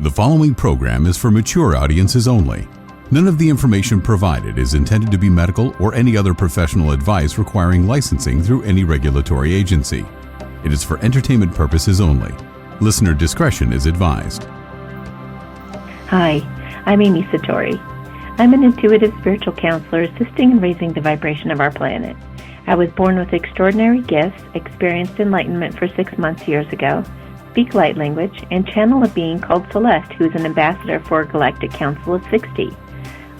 The following program is for mature audiences only. None of the information provided is intended to be medical or any other professional advice requiring licensing through any regulatory agency. It is for entertainment purposes only. Listener discretion is advised. Hi, I'm Amy Satori. I'm an intuitive spiritual counselor assisting in raising the vibration of our planet. I was born with extraordinary gifts, experienced enlightenment for 6 months years ago, speak light language, and channel a being called Celeste, who is an ambassador for a galactic council of 60.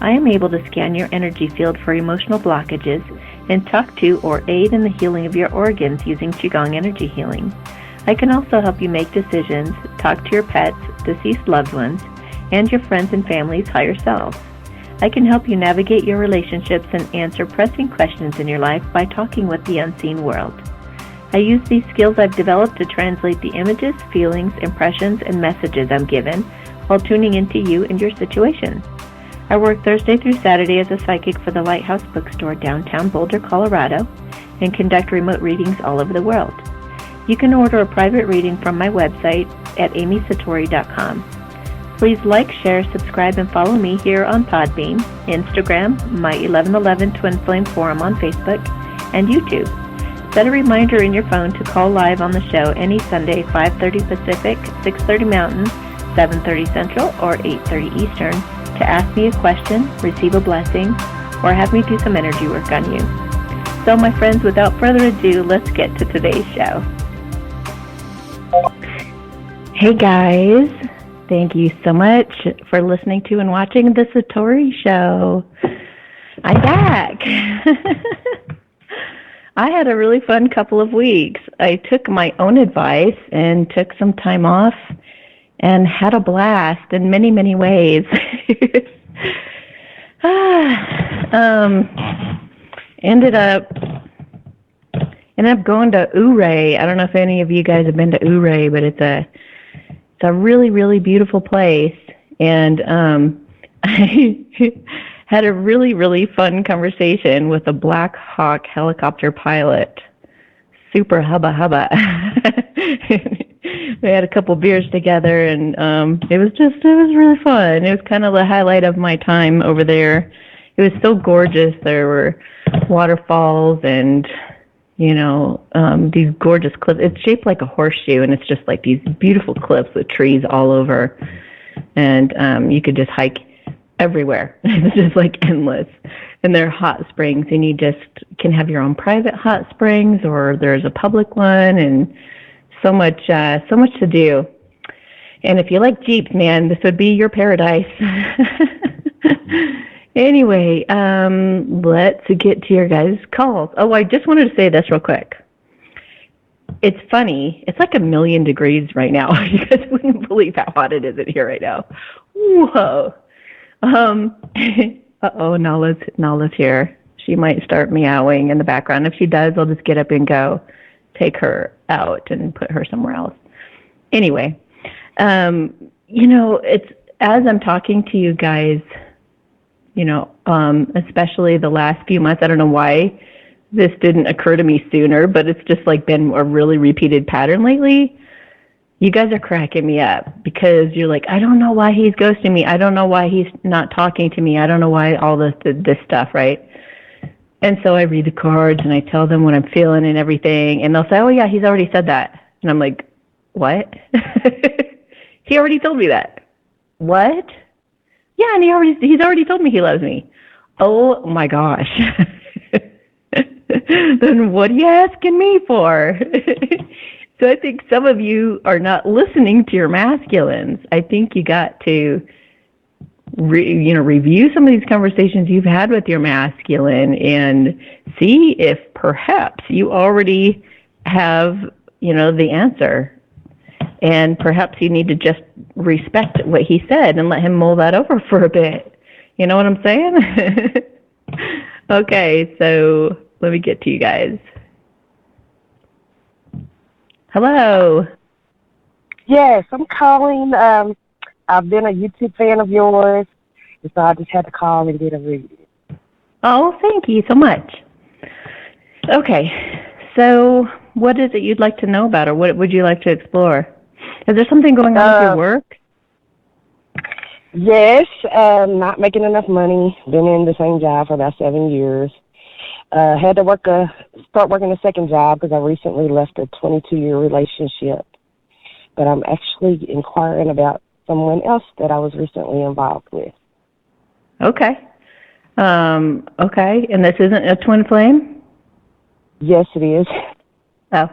I am able to scan your energy field for emotional blockages and talk to or aid in the healing of your organs using Qigong energy healing. I can also help you make decisions, talk to your pets, deceased loved ones, and your friends and family's higher selves. I can help you navigate your relationships and answer pressing questions in your life by talking with the unseen world. I use these skills I've developed to translate the images, feelings, impressions, and messages I'm given while tuning into you and your situation. I work Thursday through Saturday as a psychic for the Lighthouse Bookstore downtown Boulder, Colorado, and conduct remote readings all over the world. You can order a private reading from my website at amysatori.com. Please like, share, subscribe, and follow me here on Podbean, Instagram, my 1111 Twin Flame Forum on Facebook, and YouTube. Set a reminder in your phone to call live on the show any Sunday, 5:30 Pacific, 6:30 Mountain, 7:30 Central, or 8:30 Eastern, to ask me a question, receive a blessing, or have me do some energy work on you. So, my friends, without further ado, let's get to today's show. Hey guys, thank you so much for listening to and watching the Satori Show. I'm back. I had a really fun couple of weeks. I took my own advice and took some time off and had a blast in many, many ways. Ended up going to Ouray. I don't know if any of you guys have been to Ouray, but it's a really, really beautiful place. And I had a really, really fun conversation with a Black Hawk helicopter pilot. Super hubba. We had a couple beers together, and it was really fun. It was kind of the highlight of my time over there. It was so gorgeous. There were waterfalls and, these gorgeous cliffs. It's shaped like a horseshoe, and it's just like these beautiful cliffs with trees all over. And you could just hike everywhere. It's just like endless. And there are hot springs, and you just can have your own private hot springs, or there's a public one, and so much to do. And if you like Jeeps, man, this would be your paradise. Anyway, let's get to your guys' calls. Oh, I just wanted to say this real quick. It's funny. It's like 1,000,000 degrees right now. You guys wouldn't believe how hot it is in here right now. Whoa. Nala's here. She might start meowing in the background. If she does, I'll just get up and go take her out and put her somewhere else. Anyway, it's as I'm talking to you guys, especially the last few months, I don't know why this didn't occur to me sooner, but it's just like been a really repeated pattern lately. You guys are cracking me up because you're like, I don't know why he's ghosting me. I don't know why he's not talking to me. I don't know why all this stuff, right? And so I read the cards and I tell them what I'm feeling and everything. And they'll say, oh, yeah, he's already said that. And I'm like, what? He already told me that. What? Yeah, and he's already told me he loves me. Oh, my gosh. Then what are you asking me for? So I think some of you are not listening to your masculines. I think you got to, review some of these conversations you've had with your masculine and see if perhaps you already have, the answer. And perhaps you need to just respect what he said and let him mull that over for a bit. You know what I'm saying? Okay, so let me get to you guys. Hello. Yes, I'm calling. I've been a YouTube fan of yours, and so I just had to call and get a reading. Oh, thank you so much. Okay, so what is it you'd like to know about, or what would you like to explore? Is there something going on with your work? Yes, not making enough money. Been in the same job for about 7 years. Had to start working a second job because I recently left a 22-year relationship. But I'm actually inquiring about someone else that I was recently involved with. Okay. Okay. And this isn't a twin flame? Yes, it is. Oh.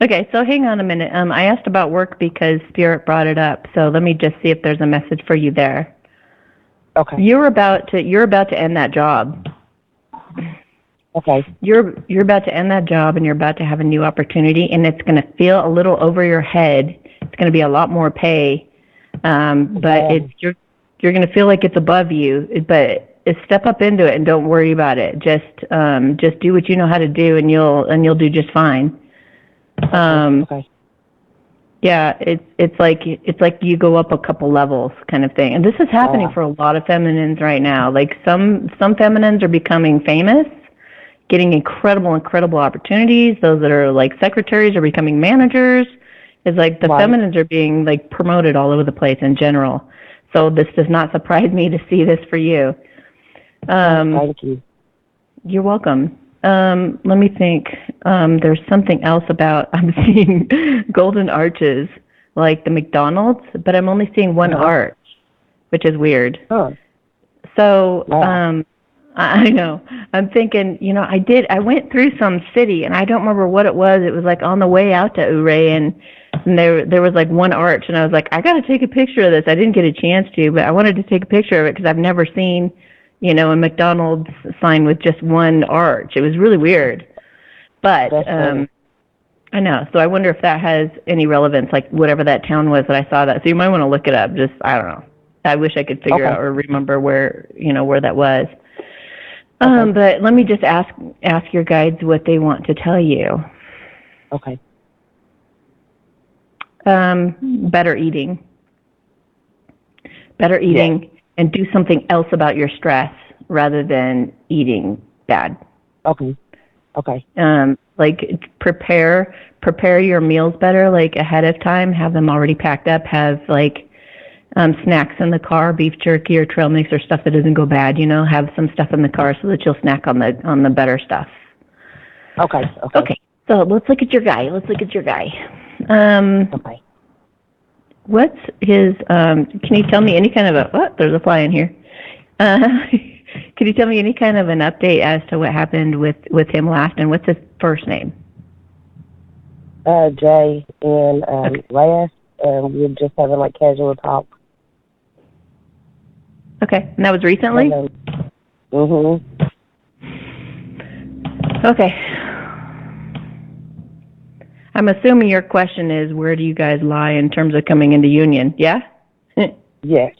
Okay, so hang on a minute. I asked about work because Spirit brought it up. So let me just see if there's a message for you there. Okay. You're about to end that job. Okay. You're about to end that job, and you're about to have a new opportunity, and it's going to feel a little over your head. It's going to be a lot more pay, but you're going to feel like it's above you. But step up into it and don't worry about it. Just do what you know how to do, and you'll do just fine. Okay. Yeah, it's like you go up a couple levels kind of thing. And this is happening for a lot of feminines right now. Like some feminines are becoming famous, getting incredible opportunities. Those that are like secretaries are becoming managers. It's like the feminines are being like promoted all over the place in general. So this does not surprise me to see this for you. Thank you. You're welcome. Let me think. There's something else about, I'm seeing golden arches, like the McDonald's, but I'm only seeing one arch, which is weird. So, I know. I'm thinking, I went through some city, and I don't remember what it was. It was like on the way out to Ouray, and there was like one arch, and I was like, I got to take a picture of this. I didn't get a chance to, but I wanted to take a picture of it because I've never seen a McDonald's sign with just one arch. It was really weird. But I know. So I wonder if that has any relevance, like whatever that town was that I saw that. So you might want to look it up. Just, I don't know. I wish I could figure out or remember where that was. But let me just ask your guides what they want to tell you. Okay. Better eating. And do something else about your stress rather than eating bad. Okay. Like prepare your meals better, like ahead of time. Have them already packed up. Have like snacks in the car, beef jerky or trail mix or stuff that doesn't go bad. Have some stuff in the car so that you'll snack on the better stuff. Okay. So let's look at your guy. Okay. What's his, can you tell me any kind of there's a fly in here. Can you tell me any kind of an update as to what happened with him last, and what's his first name? Jay, and last, we were just having like casual talk. Okay, and that was recently? Okay. I'm assuming your question is, where do you guys lie in terms of coming into union? Yeah? Yes.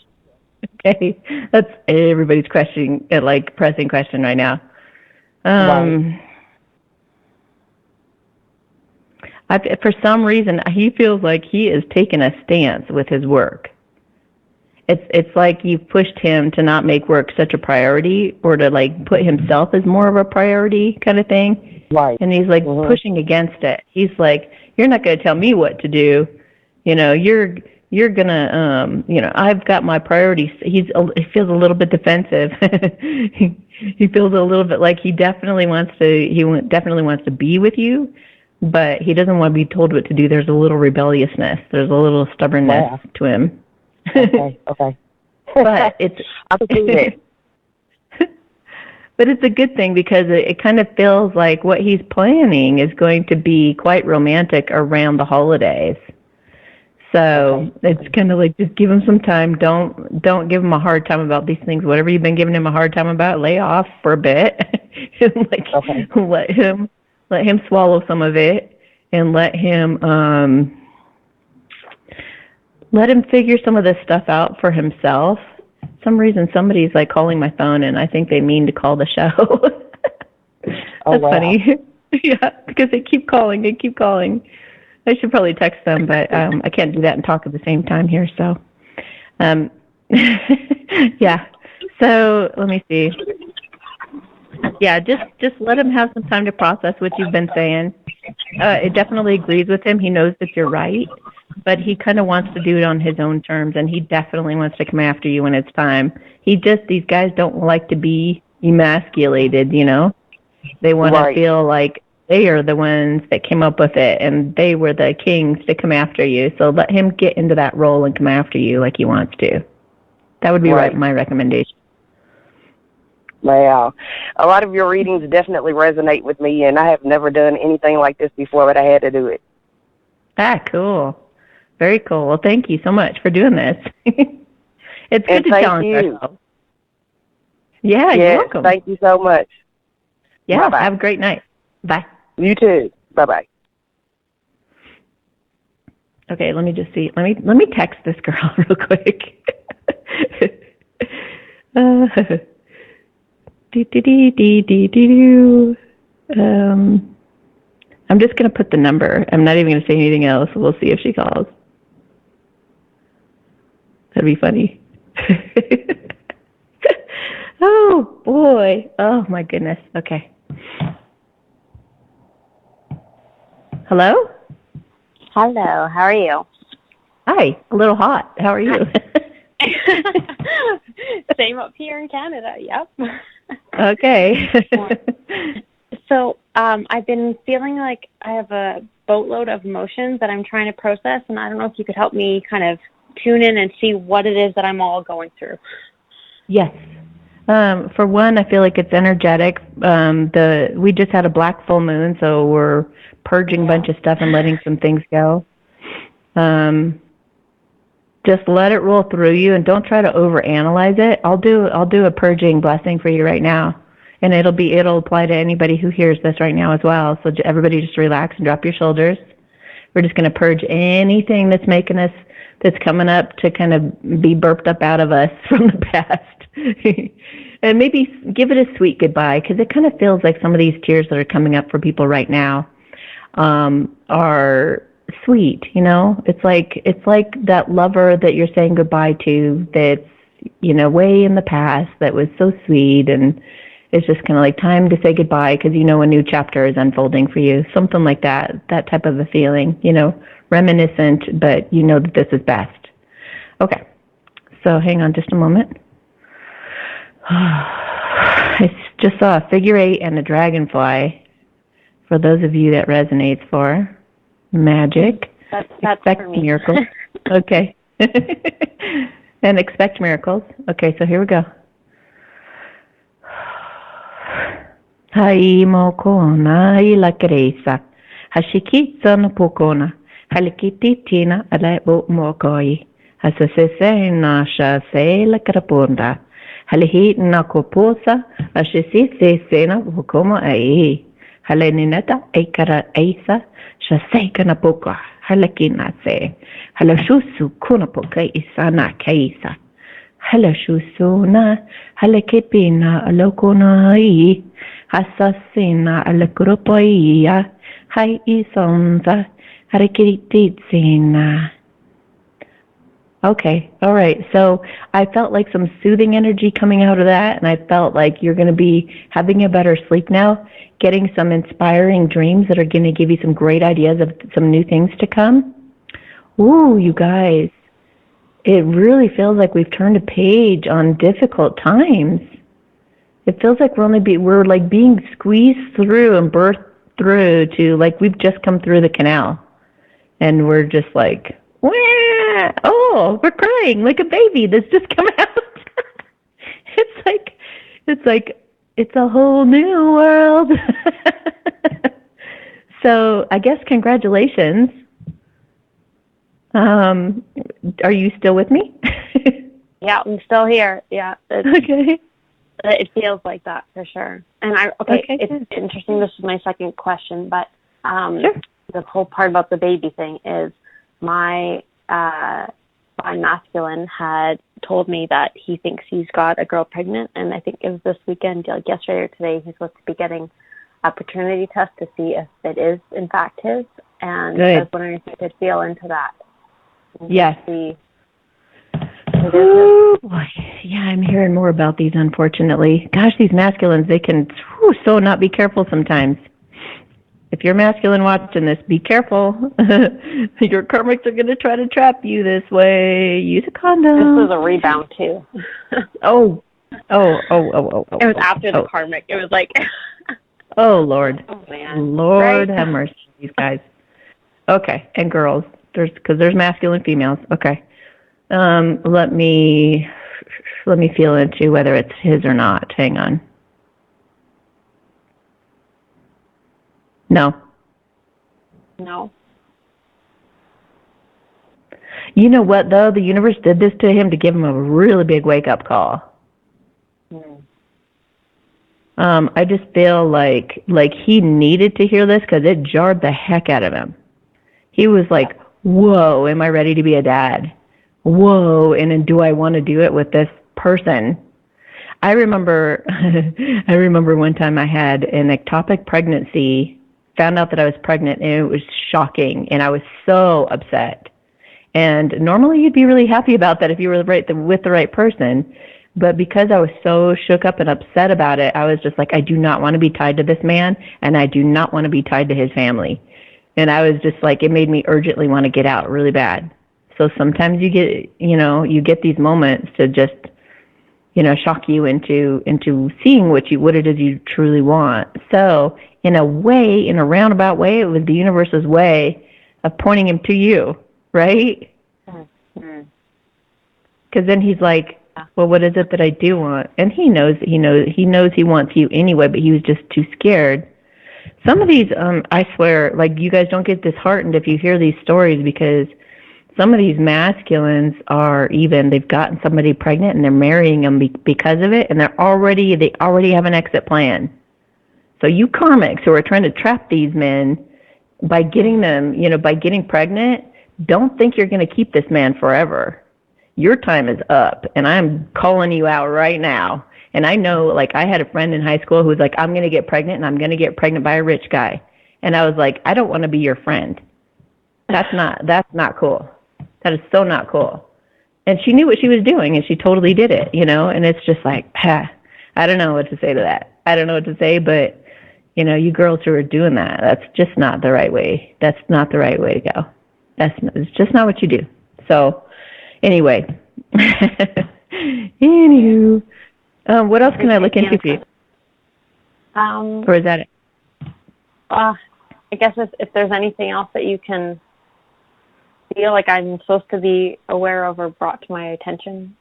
Okay. That's everybody's question, pressing question right now. For some reason, he feels like he is taking a stance with his work. It's like you've pushed him to not make work such a priority, or to like put himself as more of a priority kind of thing. Right. And he's like pushing against it. He's like, you're not going to tell me what to do. You're going to, I've got my priorities. He feels a little bit defensive. He feels a little bit like he definitely wants to be with you, but he doesn't want to be told what to do. There's a little rebelliousness. There's a little stubbornness to him. Okay. But it's, I can see that. But it's a good thing because it kind of feels like what he's planning is going to be quite romantic around the holidays. So it's kind of like, just give him some time. Don't give him a hard time about these things. Whatever you've been giving him a hard time about, lay off for a bit. And let him swallow some of it, and let him figure some of this stuff out for himself. Some reason somebody's like calling my phone, and I think they mean to call the show. That's funny. Yeah, because they keep calling. I should probably text them, but I can't do that and talk at the same time here. So, yeah. So let me see. Yeah, just let him have some time to process what you've been saying. it definitely agrees with him. He knows that you're right, but he kind of wants to do it on his own terms, and he definitely wants to come after you when it's time. These guys don't like to be emasculated, you know? They want to feel like they are the ones that came up with it, and they were the kings to come after you. So let him get into that role and come after you like he wants to. That would be my recommendation. Wow. A lot of your readings definitely resonate with me, and I have never done anything like this before, but I had to do it. Ah, cool. Very cool. Well, thank you so much for doing this. It's good to challenge ourselves. Yeah, you're welcome. Thank you so much. Yeah, bye-bye. Have a great night. Bye. You too. Bye-bye. Okay, let me just see. Let me text this girl real quick. I'm just going to put the number. I'm not even going to say anything else. We'll see if she calls. That'd be funny. Oh, boy. Oh, my goodness. Okay. Hello? Hello. How are you? Hi. A little hot. How are you? Same up here in Canada. Yep. Okay. So I've been feeling like I have a boatload of emotions that I'm trying to process, and I don't know if you could help me kind of tune in and see what it is that I'm all going through. Yes. For one, I feel like it's energetic. We just had a black full moon, so we're purging a bunch of stuff and letting some things go. Just let it roll through you, and don't try to overanalyze it. I'll do a purging blessing for you right now, and it'll apply to anybody who hears this right now as well. So everybody, just relax and drop your shoulders. We're just going to purge anything that's coming up to kind of be burped up out of us from the past. And maybe give it a sweet goodbye, because it kind of feels like some of these tears that are coming up for people right now are sweet, you know? It's like that lover that you're saying goodbye to that's, you know, way in the past that was so sweet, and it's just kind of like time to say goodbye because you know a new chapter is unfolding for you. Something like that type of a feeling, you know, reminiscent, but you know that this is best. Okay, so hang on just a moment. I just saw a figure 8 and a dragonfly. For those of you that resonates for magic, expect miracles. Okay. And expect miracles. Okay, so here we go. Hai mokona ila keresa. Hashikitsa no pokona. Halikititina alebo mokoi. Hasasese na shase la karaponda. Halihit na koposa. Ashisi sena vokoma ai. Haleninata ekara aisa. Shaseka na poka. Halakina se. Halashusu kuna poka isana kaisa. Halashusuna. Halakipina alokona ai. Hasasina alakropoia. Hai isonza. Harikititsina. Okay, all right. So I felt like some soothing energy coming out of that, and I felt like you're going to be having a better sleep now, getting some inspiring dreams that are going to give you some great ideas of some new things to come. Ooh, you guys, it really feels like we've turned a page on difficult times. It feels like we're like being squeezed through and birthed through to like we've just come through the canal, and we're just like, wah! Oh, we're crying like a baby that's just come out. It's like it's a whole new world. So I guess congratulations. Are you still with me? Yeah, I'm still here. Yeah. Okay. It feels like that for sure. And it's interesting. This is my second question, but sure. The whole part about the baby thing is my masculine had told me that he thinks he's got a girl pregnant, and I think it was this weekend, like yesterday or today, he's supposed to be getting a paternity test to see if it is in fact his. And Good. I was wondering if you could feel into that. Yes. Oh, boy. Yeah, I'm hearing more about these, unfortunately. Gosh, these masculines, they can so not be careful sometimes. If you're masculine watching this, be careful. Your karmics are going to try to trap you this way. Use a condom. This was a rebound, too. Oh. It was after the karmic. It was like... Oh, Lord. Oh, man. Lord right? have mercy, these guys. Okay, and girls. Because there's masculine females. Okay. Let me feel into whether it's his or not. Hang on. No. You know what, though? The universe did this to him to give him a really big wake-up call. I just feel like he needed to hear this because it jarred the heck out of him. He was like, whoa, am I ready to be a dad? Whoa, and then do I want to do it with this person? I remember one time I had an ectopic pregnancy, found out that I was pregnant, and it was shocking, and I was so upset. And normally you'd be really happy about that if you were with the right person. But because I was so shook up and upset about it, I was just like, I do not want to be tied to this man, and I do not want to be tied to his family. And I was just like, it made me urgently want to get out really bad. So sometimes you get these moments to just, shock you into seeing what it is you truly want. So in a roundabout way, it was the universe's way of pointing him to you, right? Because then he's like, well, what is it that I do want? And he knows he wants you anyway, but he was just too scared. Some of these, I swear, like, you guys don't get disheartened if you hear these stories, because some of these masculines they've gotten somebody pregnant and they're marrying them because of it, and they already have an exit plan. So you karmics who are trying to trap these men by getting pregnant, don't think you're going to keep this man forever. Your time is up, and I'm calling you out right now. And I know, like, I had a friend in high school who was like, I'm going to get pregnant, and I'm going to get pregnant by a rich guy. And I was like, I don't want to be your friend. That's not cool. That is so not cool. And she knew what she was doing, and she totally did it, and it's just like, I don't know what to say to that. I don't know what to say, but, you girls who are doing that, that's just not the right way. That's not the right way to go. It's just not what you do. So, anyway. Anywho. What else can I look into for you? Or is that it? I guess if there's anything else that you can feel like I'm supposed to be aware of or brought to my attention.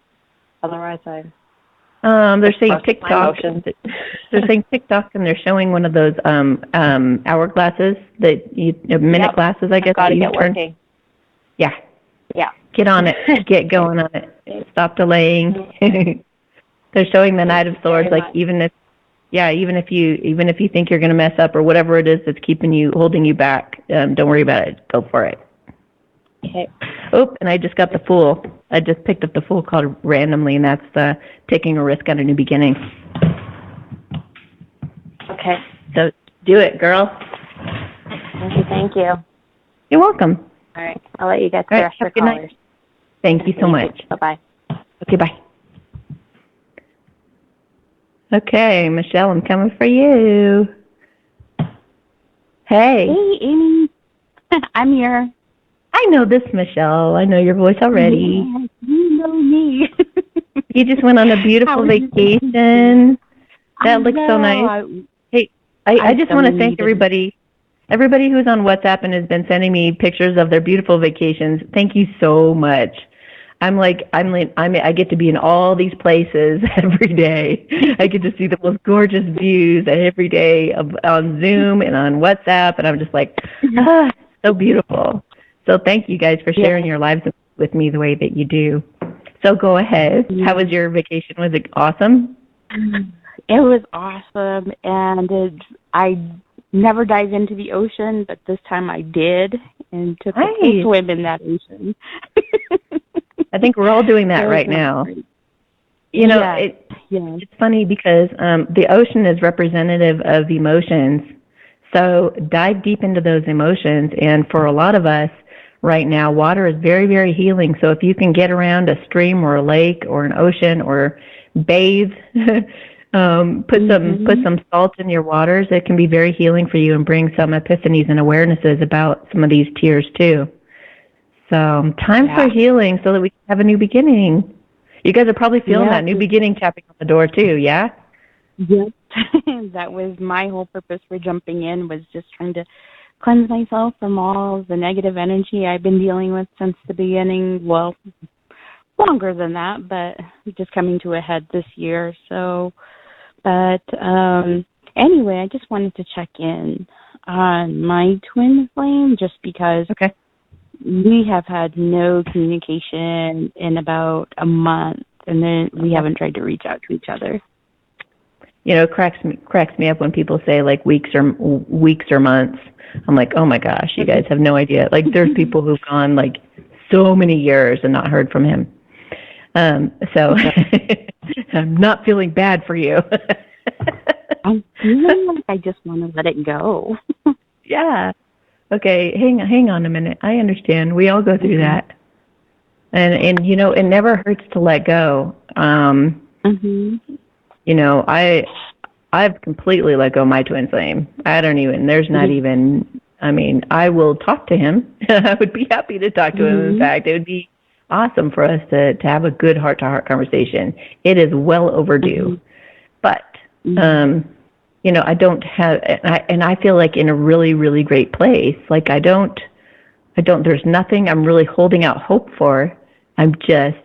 Otherwise, they're saying TikTok. They're saying TikTok, and they're showing one of those hourglasses, minute glasses, I guess. Got to get working. Yeah. Yeah. Get on it. Get going on it. Stop delaying. They're showing the Knight of Swords, like even if you think you're going to mess up or whatever it is that's holding you back, don't worry about it. Go for it. Okay. Oh, and I just got the Fool. I just picked up the Fool card randomly, and that's taking a risk on a new beginning. Okay. So do it, girl. Thank you. You're welcome. All right. I'll let you get to the rest of your callers. Night. Thank you so much. Bye-bye. Okay, bye. Okay, Michelle, I'm coming for you. Hey. Hey, Amy. I'm here. I know this, Michelle. I know your voice already. Yeah, you know me. You just went on a beautiful vacation. That looks so nice. Hey, I just want to thank everybody who's on WhatsApp and has been sending me pictures of their beautiful vacations. Thank you so much. I get to be in all these places every day. I get to see the most gorgeous views every day on Zoom and on WhatsApp, and I'm just like, so beautiful. So thank you guys for sharing your lives with me the way that you do. So go ahead. How was your vacation? Was it awesome? It was awesome, and I never dive into the ocean, but this time I did, and took a full swim in that ocean. I think we're all doing that right now. Great. It's funny because the ocean is representative of emotions. So dive deep into those emotions. And for a lot of us right now, water is very, very healing. So if you can get around a stream or a lake or an ocean or bathe, Put some salt in your waters. It can be very healing for you and bring some epiphanies and awarenesses about some of these tears too. So time for healing so that we can have a new beginning. You guys are probably feeling that new beginning tapping on the door too, yeah? Yep. That was my whole purpose for jumping in, was just trying to cleanse myself from all the negative energy I've been dealing with since the beginning. Well, longer than that, but just coming to a head this year. So, but anyway, I just wanted to check in on my twin flame just because we have had no communication in about a month, and then we haven't tried to reach out to each other. You know, it cracks me up when people say like weeks or months. I'm like, oh my gosh, you guys have no idea. Like, there's people who've gone like so many years and not heard from him. So I'm not feeling bad for you. I'm feeling like I just want to let it go. Yeah. Okay, hang on a minute. I understand. We all go through that. And you know, it never hurts to let go. You know, I've completely let go of my twin flame. There's not even, I mean, I will talk to him. I would be happy to talk to him. In fact, it would be awesome for us to have a good heart-to-heart conversation. It is well overdue. But, you know, I don't have, and I feel like in a really, really great place. Like there's nothing I'm really holding out hope for. I'm just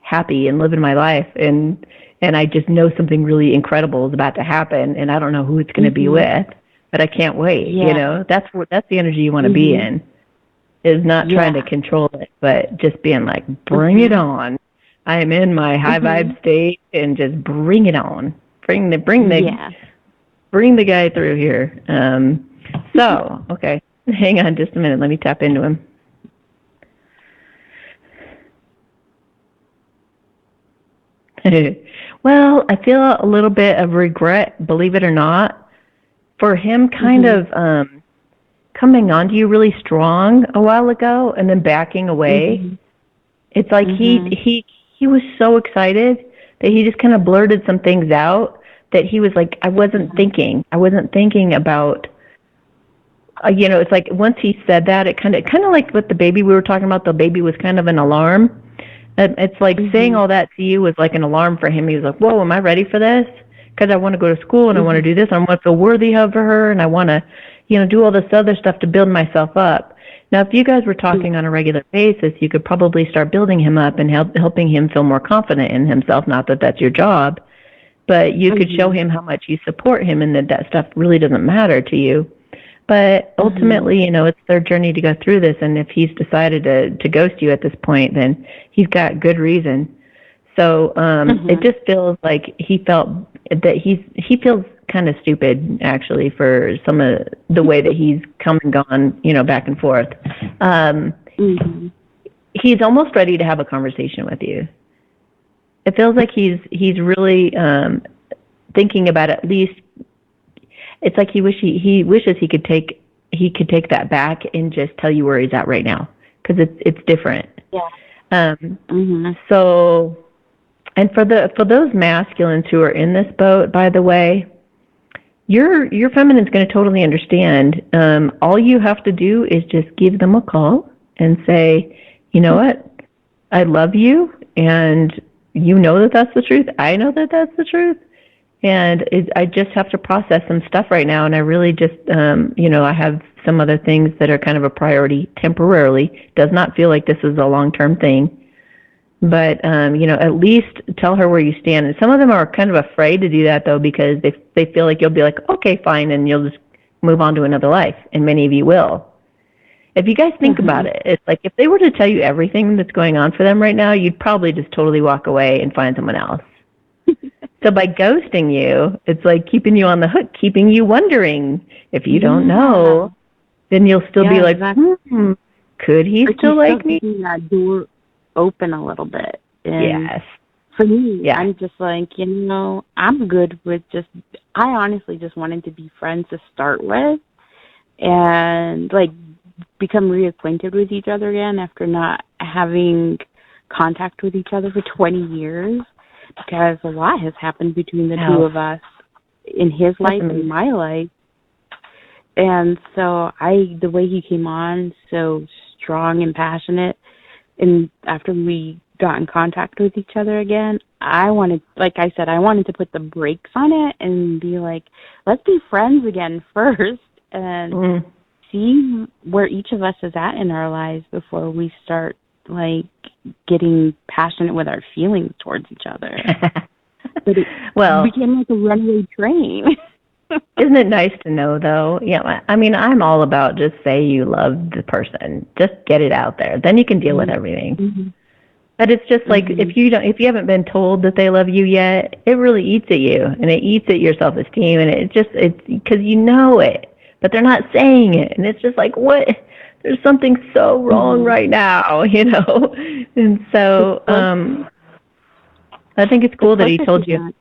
happy and living my life. And I just know something really incredible is about to happen, and I don't know who it's going to be with, but I can't wait. Yeah. You know, that's the energy you want to be in, is not trying to control it, but just being like, bring it on. I am in my high vibe state, and just bring it on. Bring the guy through here. So, okay, hang on just a minute. Let me tap into him. Well, I feel a little bit of regret, believe it or not, for him kind of coming on to you really strong a while ago and then backing away. It's like he was so excited that he just kind of blurted some things out that he was like, I wasn't thinking about, you know, it's like once he said that, it kind of like with the baby we were talking about, the baby was kind of an alarm. It's like saying all that to you was like an alarm for him. He was like, whoa, am I ready for this? Because I want to go to school and I want to do this. And I want to feel worthy of her. And I want to, you know, do all this other stuff to build myself up. Now, if you guys were talking on a regular basis, you could probably start building him up and helping him feel more confident in himself. Not that that's your job, but you could show him how much you support him and that stuff really doesn't matter to you. But ultimately, you know, it's their journey to go through this. And if he's decided to ghost you at this point, then he's got good reason. So it just feels like he felt that he feels kind of stupid, actually, for some of the way that he's come and gone, you know, back and forth. He's almost ready to have a conversation with you. It feels like he's really thinking about at least. It's like he wishes he could take that back and just tell you where he's at right now, because it's different. Yeah. So, and for those masculines who are in this boat, by the way, your feminine's going to totally understand. All you have to do is just give them a call and say, you know what, I love you, and you know that that's the truth. I know that that's the truth. And I just have to process some stuff right now, and I really just, you know, I have some other things that are kind of a priority temporarily. Does not feel like this is a long-term thing. But, you know, at least tell her where you stand. And some of them are kind of afraid to do that, though, because they feel like you'll be like, okay, fine, and you'll just move on to another life, and many of you will. If you guys think about it, it's like if they were to tell you everything that's going on for them right now, you'd probably just totally walk away and find someone else. So by ghosting you, it's like keeping you on the hook, keeping you wondering. If you don't know, then you'll still be like, could he still like me? Keeping that door open a little bit. And yes. For me, I'm just like, you know, I'm good with I honestly just wanted to be friends to start with and, like, become reacquainted with each other again after not having contact with each other for 20 years. because a lot has happened between the Wow. two of us in his life and my life. And so the way he came on, so strong and passionate, and after we got in contact with each other again, I wanted to put the brakes on it and be like, let's be friends again first and see where each of us is at in our lives before we start, like, getting passionate with our feelings towards each other. But it became like a runaway train. Isn't it nice to know, though? Yeah, I mean, I'm all about just say you love the person. Just get it out there. Then you can deal with everything. Mm-hmm. But it's just like if you haven't been told that they love you yet, it really eats at you, and it eats at your self-esteem, and it's because you know it, but they're not saying it, and it's just like, what? There's something so wrong right now, you know? And so I think it's cool that he told you.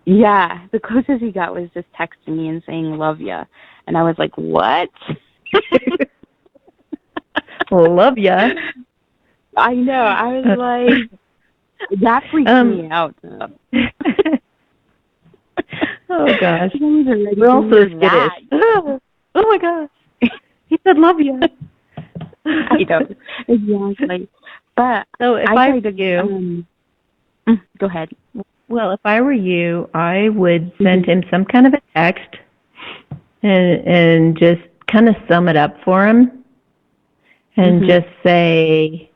Yeah, the closest he got was just texting me and saying, love ya. And I was like, what? Love ya. I know. I was like, that freaked me out. Oh, gosh. We're all so skittish. Oh, my gosh. He said love ya. I know. Exactly. But so if I were you... go ahead. Well, if I were you, I would send him some kind of a text and just kind of sum it up for him and just say,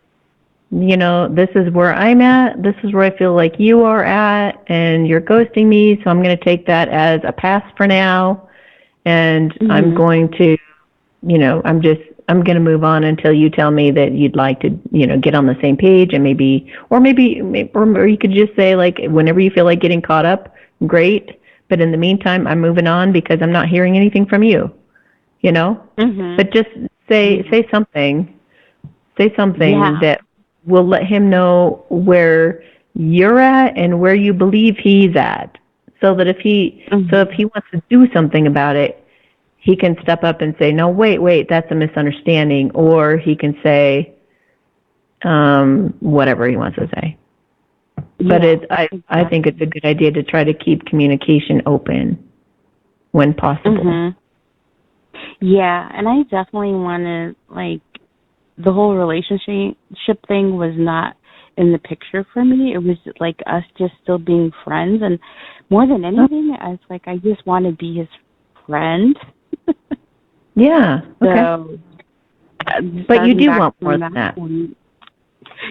you know, this is where I'm at, this is where I feel like you are at, and you're ghosting me, so I'm going to take that as a pass for now, and I'm going to, you know, I'm going to move on until you tell me that you'd like to, you know, get on the same page, and maybe you could just say, like, whenever you feel like getting caught up, great. But in the meantime, I'm moving on because I'm not hearing anything from you, you know? But just say something that will let him know where you're at and where you believe he's at. So that if he wants to do something about it, he can step up and say, no, wait, that's a misunderstanding. Or he can say whatever he wants to say. But I think it's a good idea to try to keep communication open when possible. Yeah, and I definitely want to, like, the whole relationship thing was not in the picture for me. It was like us just still being friends. And more than anything, I was like, I just want to be his friend. Yeah. Okay. So, but you do want more than that.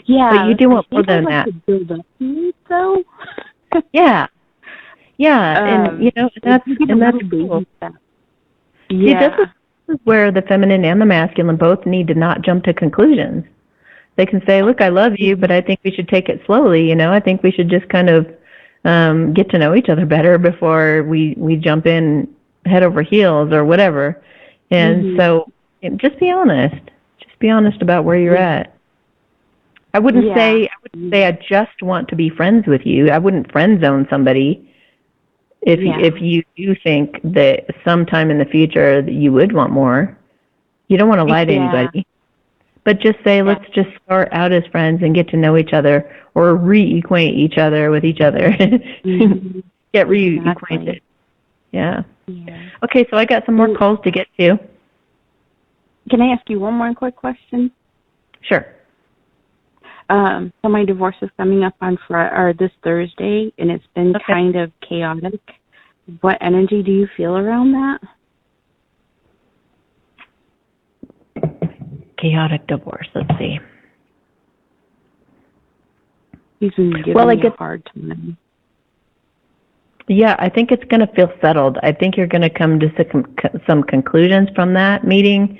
Yeah. But you do want more than that. To build up to it, though. Yeah. Yeah. And, you know, that's cool. Yeah. See, this is where the feminine and the masculine both need to not jump to conclusions. They can say, look, I love you, but I think we should take it slowly. You know, I think we should just kind of get to know each other better before we jump in head over heels or whatever. And so just be honest. Just be honest about where you're at. I wouldn't say I just want to be friends with you. I wouldn't friend zone somebody if you do think that sometime in the future that you would want more. You don't want to lie to anybody. But just say, let's just start out as friends and get to know each other, or reacquaint each other with each other. Get reacquainted. Yeah. Okay, so I got some more calls to get to. Can I ask you one more quick question? Sure. So my divorce is coming up on this Thursday, and it's been kind of chaotic. What energy do you feel around that? Chaotic divorce. Let's see. He's been giving me a hard time. Yeah, I think it's going to feel settled. I think you're going to come to some conclusions from that meeting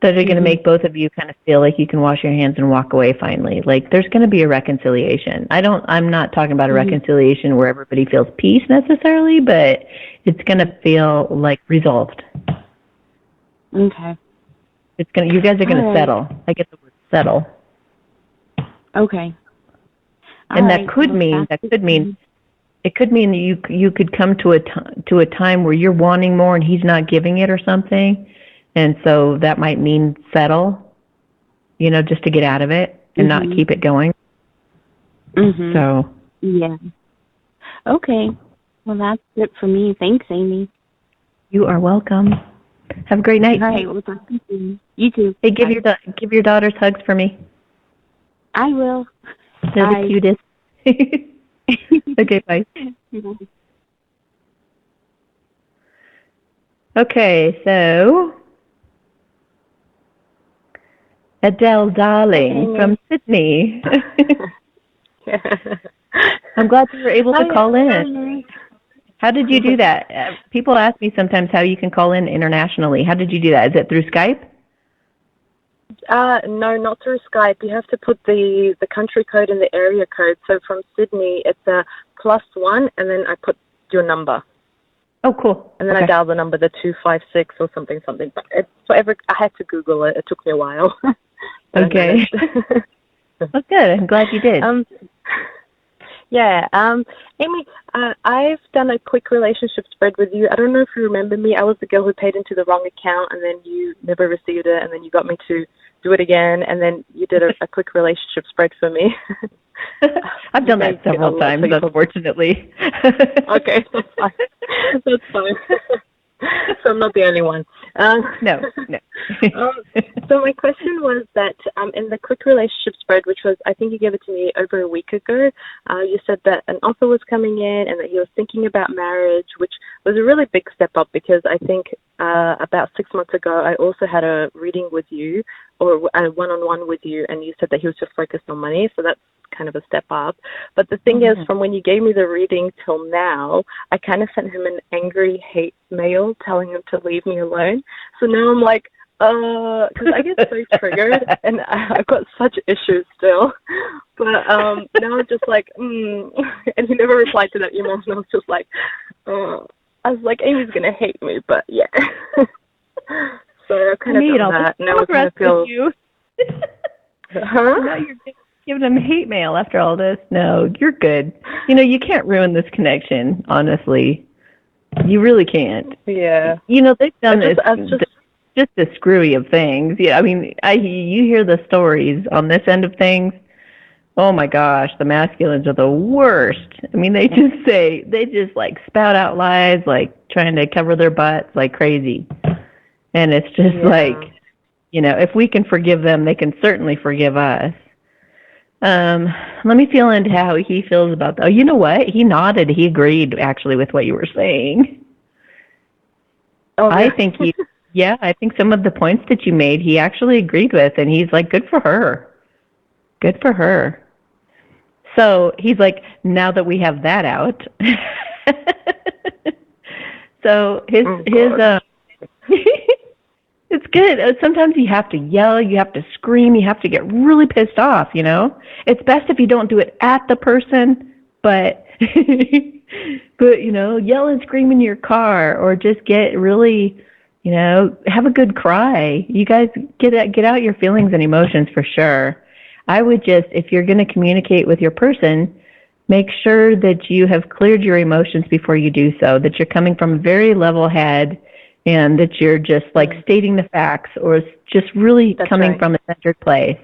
that are going to make both of you kind of feel like you can wash your hands and walk away finally. Like, there's going to be a reconciliation. I'm not talking about a reconciliation where everybody feels peace necessarily, but it's going to feel like resolved. Okay. You guys are going to settle. I get the word settle. Okay. And that could mean it could mean that you could come to a time where you're wanting more and he's not giving it or something. And so that might mean settle, you know, just to get out of it and not keep it going. So Yeah. Okay. Well, that's it for me. Thanks, Amy. You are welcome. Have a great night. All right. We'll talk to you soon. You too. Hey, give your daughters hugs for me. I will. They're the cutest. Okay, bye. Okay, so Adele Darling from Sydney. I'm glad you were able to call in. How did you do that? People ask me sometimes how you can call in internationally. How did you do that? Is it through Skype? No, not through Skype. You have to put the country code and the area code. So from Sydney, it's a +1, and then I put your number. Oh, cool. And then I dialed the number, the 256 or something. But I had to Google it. It took me a while. Okay. Well, good. I'm glad you did. Yeah. Amy, I've done a quick relationship spread with you. I don't know if you remember me. I was the girl who paid into the wrong account, and then you never received it, and then you got me to do it again, and then you did a quick relationship spread for me. I've done that several times, unfortunately. Okay, that's fine. That's fine. So I'm not the only one. No. So my question was that in the quick relationship spread, which was, I think you gave it to me over a week ago, you said that an offer was coming in and that you were thinking about marriage, which was a really big step up because I think about 6 months ago, I also had a reading with you or a one-on-one with you, and you said that he was just focused on money. So that's kind of a step up. But the thing is, from when you gave me the reading till now, I kind of sent him an angry hate mail telling him to leave me alone. So now I'm like, because I get so triggered and I've got such issues still. But now I'm just like, and he never replied to that email, and I was just like, I was like, Amy's going to hate me, but yeah. So I kind of done that. Now I kind of feel... Now you're giving him hate mail after all this. No, you're good. You can't ruin this connection, honestly. You really can't. Yeah. They've done just a screwy of things. Yeah, I mean, you hear the stories on this end of things. Oh my gosh, the masculines are the worst. I mean, they just like spout out lies, like trying to cover their butts like crazy. And it's just like, if we can forgive them, they can certainly forgive us. Let me feel into how he feels about that. Oh, you know what? He nodded. He agreed actually with what you were saying. Oh, really? I think some of the points that you made, he actually agreed with, and he's like, good for her. Good for her. So he's like, now that we have that out. So his it's good. Sometimes you have to yell, you have to scream, you have to get really pissed off, It's best if you don't do it at the person, but yell and scream in your car, or just get really, have a good cry. You guys get out your feelings and emotions for sure. I would just, if you're going to communicate with your person, make sure that you have cleared your emotions before you do so, that you're coming from a very level head, and that you're just like stating the facts, or just really coming from a centered place.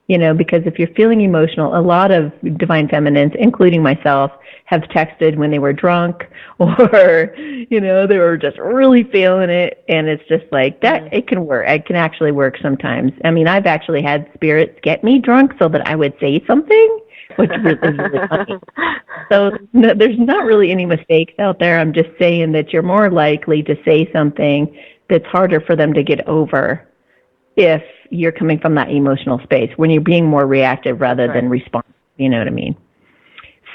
Because if you're feeling emotional, a lot of divine feminines, including myself, have texted when they were drunk, or, they were just really feeling it. And it's just like that. It can work. It can actually work sometimes. I mean, I've actually had spirits get me drunk so that I would say something, which is really funny. So no, there's not really any mistakes out there. I'm just saying that you're more likely to say something that's harder for them to get over if you're coming from that emotional space, when you're being more reactive rather than responsive. You know what I mean?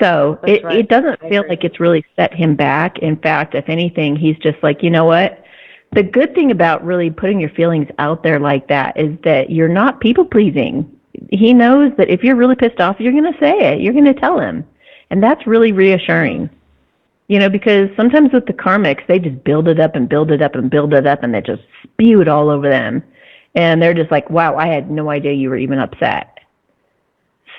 So it doesn't feel like it's really set him back. In fact, if anything, he's just like, you know what? The good thing about really putting your feelings out there like that is that you're not people-pleasing. He knows that if you're really pissed off, you're going to say it. You're going to tell him. And that's really reassuring. Because sometimes with the karmics, they just build it up and build it up and build it up, and they just spew it all over them. And they're just like, wow, I had no idea you were even upset.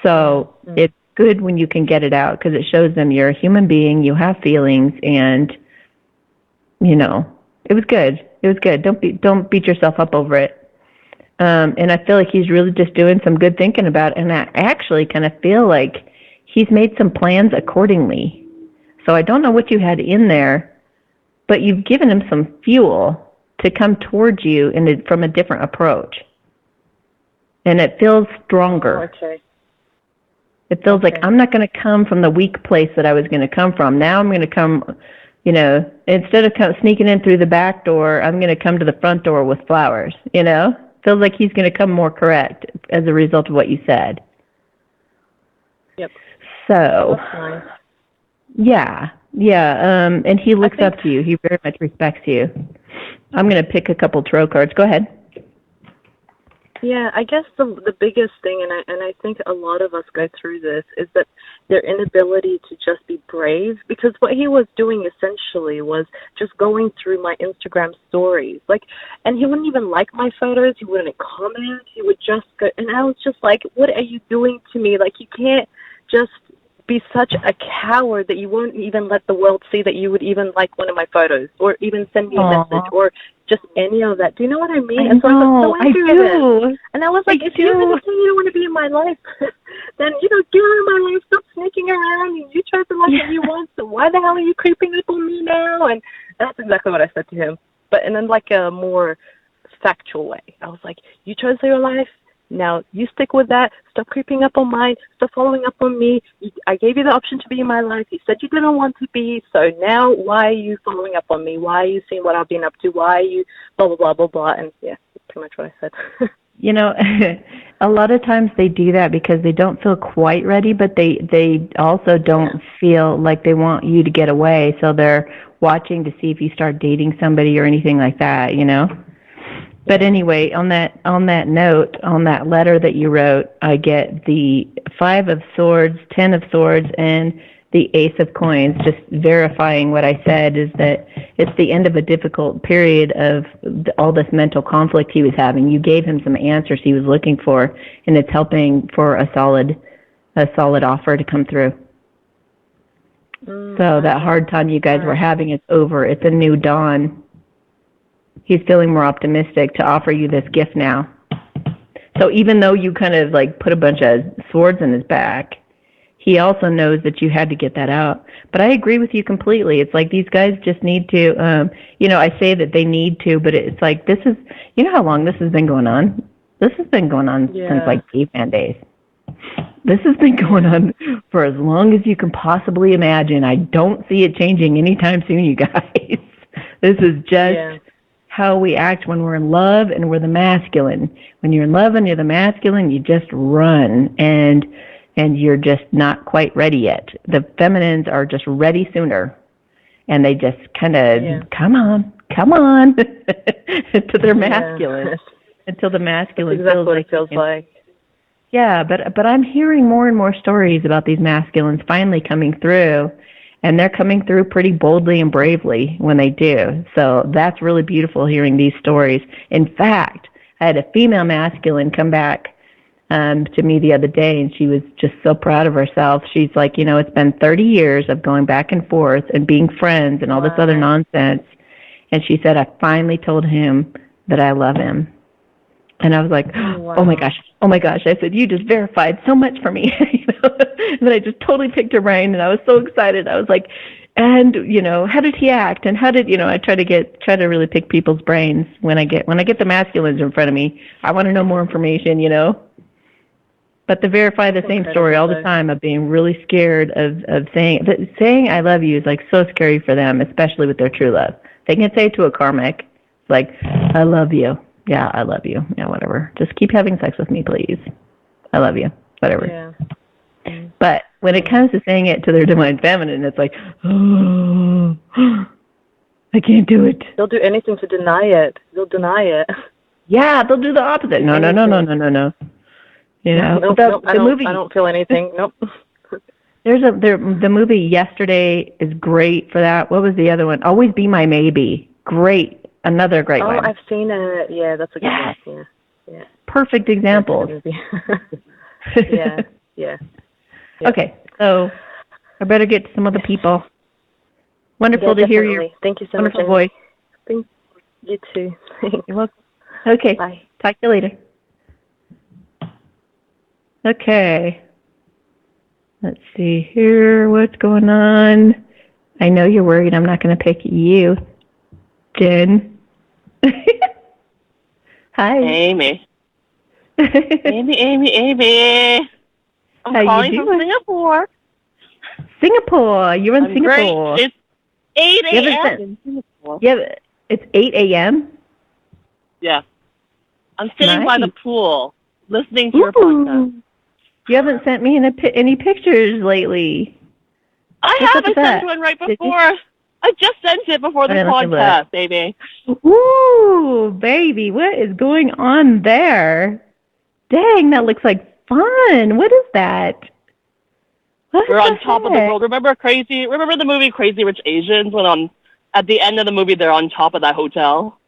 So it's good when you can get it out, because it shows them you're a human being, you have feelings, and, it was good. It was good. Don't beat yourself up over it. And I feel like he's really just doing some good thinking about it. And I actually kind of feel like he's made some plans accordingly. So I don't know what you had in there, but you've given him some fuel to come towards you from a different approach. And it feels stronger. Oh, okay. It feels like I'm not going to come from the weak place that I was going to come from. Now I'm going to come, instead of sneaking in through the back door, I'm going to come to the front door with flowers, Feels like he's going to come more correct as a result of what you said. Yep. So, that's nice. Yeah, and he looks up to you. He very much respects you. I'm going to pick a couple tarot cards. Go ahead. Yeah, I guess the biggest thing, and I think a lot of us go through this, is that their inability to just be brave. Because what he was doing essentially was just going through my Instagram stories, and he wouldn't even like my photos. He wouldn't comment. He would just go, and I was just like, "What are you doing to me? You can't just be such a coward that you won't even let the world see that you would even like one of my photos, or even send me a message, or just any of that." Do you know what I mean? I know, I do. And I was like, if you're going to say you don't want to be in my life, then, get out of my life. Stop sneaking around. And you chose the life that you want, so why the hell are you creeping up on me now? And that's exactly what I said to him. But in a more factual way. I was like, you chose your life. Now, you stick with that. Stop creeping up on mine. Stop following up on me. I gave you the option to be in my life. You said you didn't want to be. So now, why are you following up on me? Why are you seeing what I've been up to? Why are you blah, blah, blah, blah, blah? And, yeah, that's pretty much what I said. A lot of times they do that because they don't feel quite ready, but they also don't feel like they want you to get away. So they're watching to see if you start dating somebody or anything like that, But anyway, on that note, on that letter that you wrote, I get the 5 of Swords, 10 of Swords, and the Ace of Coins, just verifying what I said, is that it's the end of a difficult period of all this mental conflict he was having. You gave him some answers he was looking for, and it's helping for a solid offer to come through. So that hard time you guys were having is over. It's a new dawn. He's feeling more optimistic to offer you this gift now. So even though you kind of put a bunch of swords in his back, he also knows that you had to get that out. But I agree with you completely. It's like these guys just need to, I say that they need to, but it's like this is, how long this has been going on? This has been going on since caveman days. This has been going on for as long as you can possibly imagine. I don't see it changing anytime soon, you guys. This is just how we act when we're in love and we're the masculine. When you're in love and you're the masculine, you just run and you're just not quite ready yet. The feminines are just ready sooner, and they just kind of come on to their masculine until the masculine feels like. Yeah, but I'm hearing more and more stories about these masculines finally coming through. And they're coming through pretty boldly and bravely when they do. So that's really beautiful hearing these stories. In fact, I had a female masculine come back to me the other day, and she was just so proud of herself. She's like, it's been 30 years of going back and forth and being friends and all this other nonsense. And she said, I finally told him that I love him. And I was like, oh my gosh. I said, you just verified so much for me. And then I just totally picked her brain, and I was so excited. I was like, and, how did he act? And how did, I try to really pick people's brains when I get the masculines in front of me. I want to know more information, But to verify the same story all the time of being really scared of saying I love you is so scary for them, especially with their true love. They can say to a karmic, I love you. Yeah, I love you. Yeah, whatever. Just keep having sex with me, please. I love you. Whatever. Yeah. But when it comes to saying it to their divine feminine, it's like, oh, I can't do it. They'll do anything to deny it. They'll deny it. Yeah, they'll do the opposite. No. Nope, The movie, I don't feel anything. Nope. The movie Yesterday is great for that. What was the other one? Always Be My Maybe. Great. Another great one. Oh, I've seen it. Yeah, that's a good one. Yeah. Perfect examples. Yeah. Okay, so I better get to some other people. Wonderful to hear your Thank you so wonderful much. voice. Thank you too. You're welcome. Okay. Bye. Talk to you later. Okay. Let's see here. What's going on? I know you're worried I'm not going to pick you, Jen. Hi. Amy. Amy. I'm How calling you from doing? Singapore. Singapore. You're in Singapore. Great. It's 8 a.m. in Singapore. Yeah, it's 8 a.m.? Yeah. I'm sitting by the pool, listening to your Ooh. podcast. You haven't sent me any pictures lately. I sent one right before. I just sent it before the podcast, baby. Ooh, baby, what is going on there? Dang, that looks like fun. What is that? We're on top of the world. Remember the movie Crazy Rich Asians when at the end of the movie they're on top of that hotel?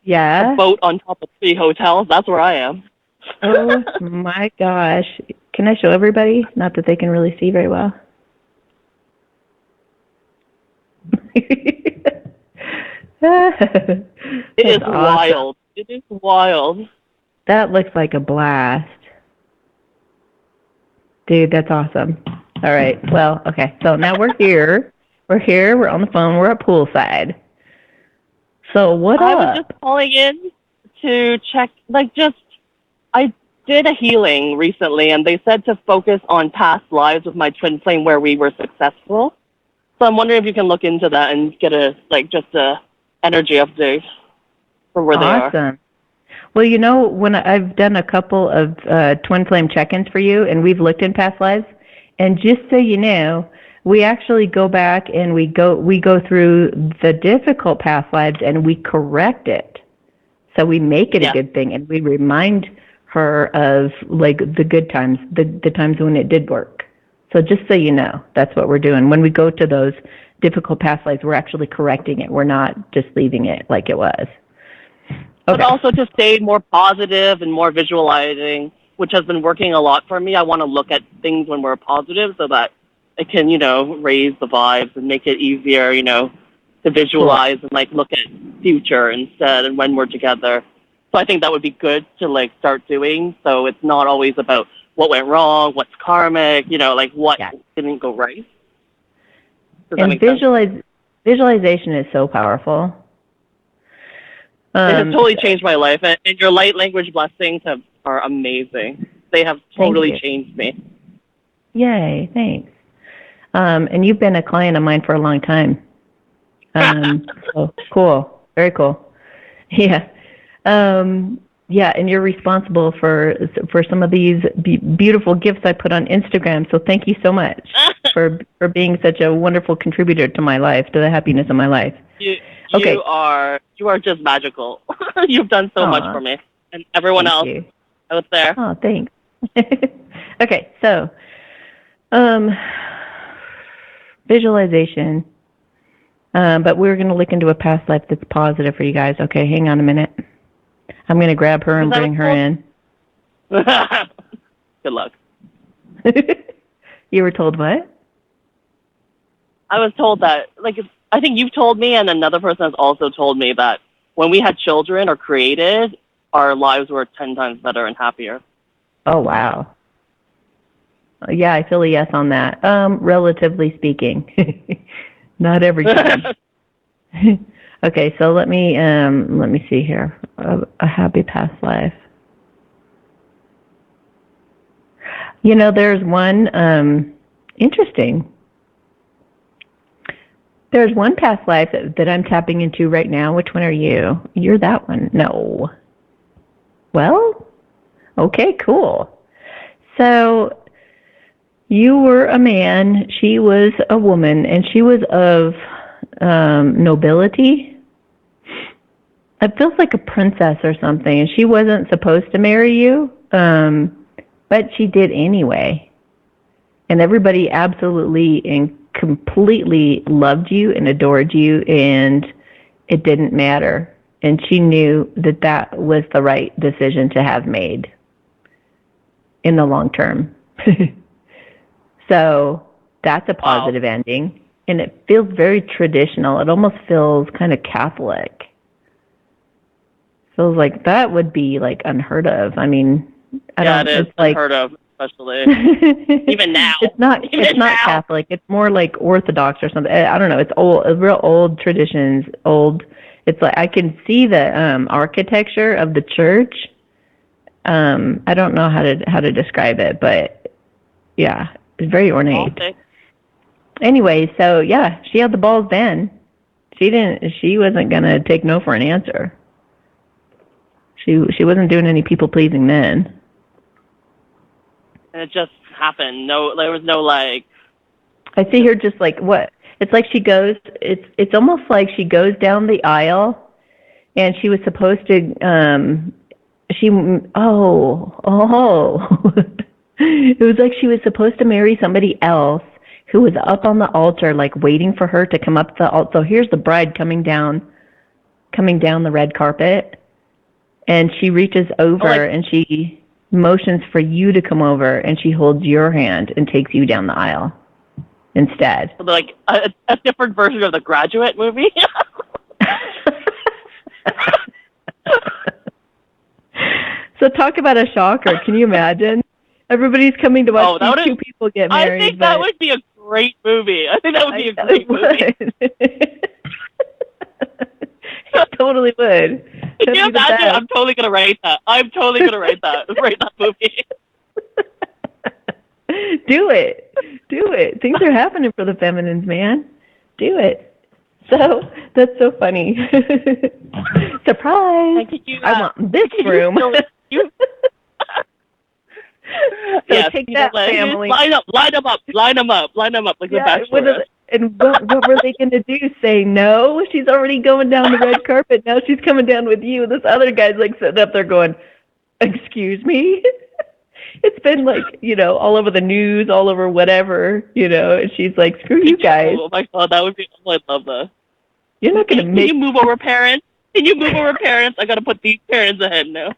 Yeah. A boat on top of 3 hotels. That's where I am. Oh my gosh. Can I show everybody? Not that they can really see very well. It is awesome. Wild. It is wild. That looks like a blast. Dude, that's awesome. All right. Well, okay. So now we're here. We're on the phone. We're at poolside. So what I was just calling in to check, I did a healing recently, and they said to focus on past lives with my twin flame where we were successful. So I'm wondering if you can look into that and get a energy update for where they are. Awesome. Well, when I've done a couple of twin flame check-ins for you, and we've looked in past lives, and just so you know, we actually go back and we go through the difficult past lives and we correct it. So we make it a good thing, and we remind her of the good times, the times when it did work. So just so you know, that's what we're doing. When we go to those difficult past lives, we're actually correcting it. We're not just leaving it like it was. Okay. But also to stay more positive and more visualizing, which has been working a lot for me. I want to look at things when we're positive so that it can, raise the vibes and make it easier, to visualize and look at future instead and when we're together. So I think that would be good to start doing. So it's not always about what went wrong, what's karmic, what didn't go right. And visualization is so powerful. It has totally changed my life, and your light language blessings are amazing. They have totally changed me. Yay, thanks. And you've been a client of mine for a long time. So cool. Very cool. Yeah. Yeah, and you're responsible for some of these beautiful gifts I put on Instagram. So thank you so much for being such a wonderful contributor to my life, to the happiness of my life. You are just magical. You've done so much for me and everyone else out there. Oh, thanks. Okay, so visualization. But we're going to look into a past life that's positive for you guys. Okay, hang on a minute. I'm going to grab her and bring her in. Good luck. You were told what? I was told that, I think you've told me, and another person has also told me that when we had children or created, our lives were 10 times better and happier. Oh, wow. Yeah, I feel a yes on that. Relatively speaking. Not every time. Okay, so let me see here. A happy past life. There's one interesting. There's one past life that I'm tapping into right now. Which one are you? You're that one. No. Well, okay, cool. So you were a man, she was a woman, and she was of nobility. It feels like a princess or something, and she wasn't supposed to marry you, but she did anyway. And everybody absolutely and completely loved you and adored you, and it didn't matter. And she knew that was the right decision to have made in the long term. So that's a positive ending. And it feels very traditional. It almost feels kind of Catholic. Feels like that would be unheard of. I mean, it is unheard of. especially. Even now. It's not Catholic. It's more like Orthodox or something. I don't know. It's old, real old traditions. Old. It's like I can see the architecture of the church. I don't know how to describe it, but yeah, it's very ornate. Okay. Anyway, so yeah, she had the balls then. She wasn't gonna take no for an answer. She wasn't doing any people pleasing then. And it just happened. No, there was no like. I see her just like what? It's like she goes. It's almost like she goes down the aisle, and she was supposed to. It was like she was supposed to marry somebody else who was up on the altar, like waiting for her to come up the altar. So here's the bride coming down the red carpet, and she reaches over and she motions for you to come over, and she holds your hand and takes you down the aisle instead. Like a different version of the Graduate movie. So talk about a shocker. Can you imagine? Everybody's coming to watch these two people get married. I think that would be a great movie. I think that would be a great movie. It totally would. Can you imagine? I'm totally going to write that. Write that movie. Do it. Things are happening for the feminines, man. Do it. So that's so funny. Surprise! I want this room. So yes, take that, family. Line them up like the Bachelor. And what were they going to do? Say no? She's already going down the red carpet. Now she's coming down with you. This other guy's like sitting up there going, "Excuse me." It's been like, all over the news, all over whatever, and she's like, "Screw you guys." Oh my God, that would be. Oh, I love that. You're not going to make. Can you move over parents? I got to put these parents ahead now.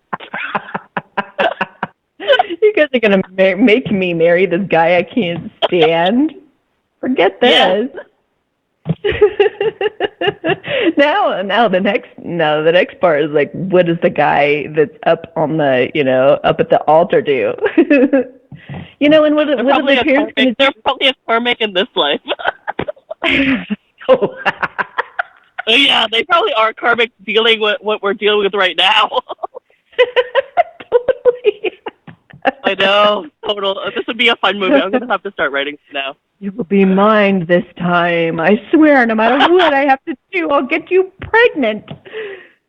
You guys are going to make me marry this guy I can't stand. Forget this. Now the next part is like, what does the guy that's up on the up at the altar do? And what are the parents going to do? They're probably a karmic in this life. Yeah, they probably are karmic dealing with what we're dealing with right now. Totally. I know. Total. This would be a fun movie. I'm going to have to start writing now. You will be mine this time. I swear, no matter what I have to do, I'll get you pregnant.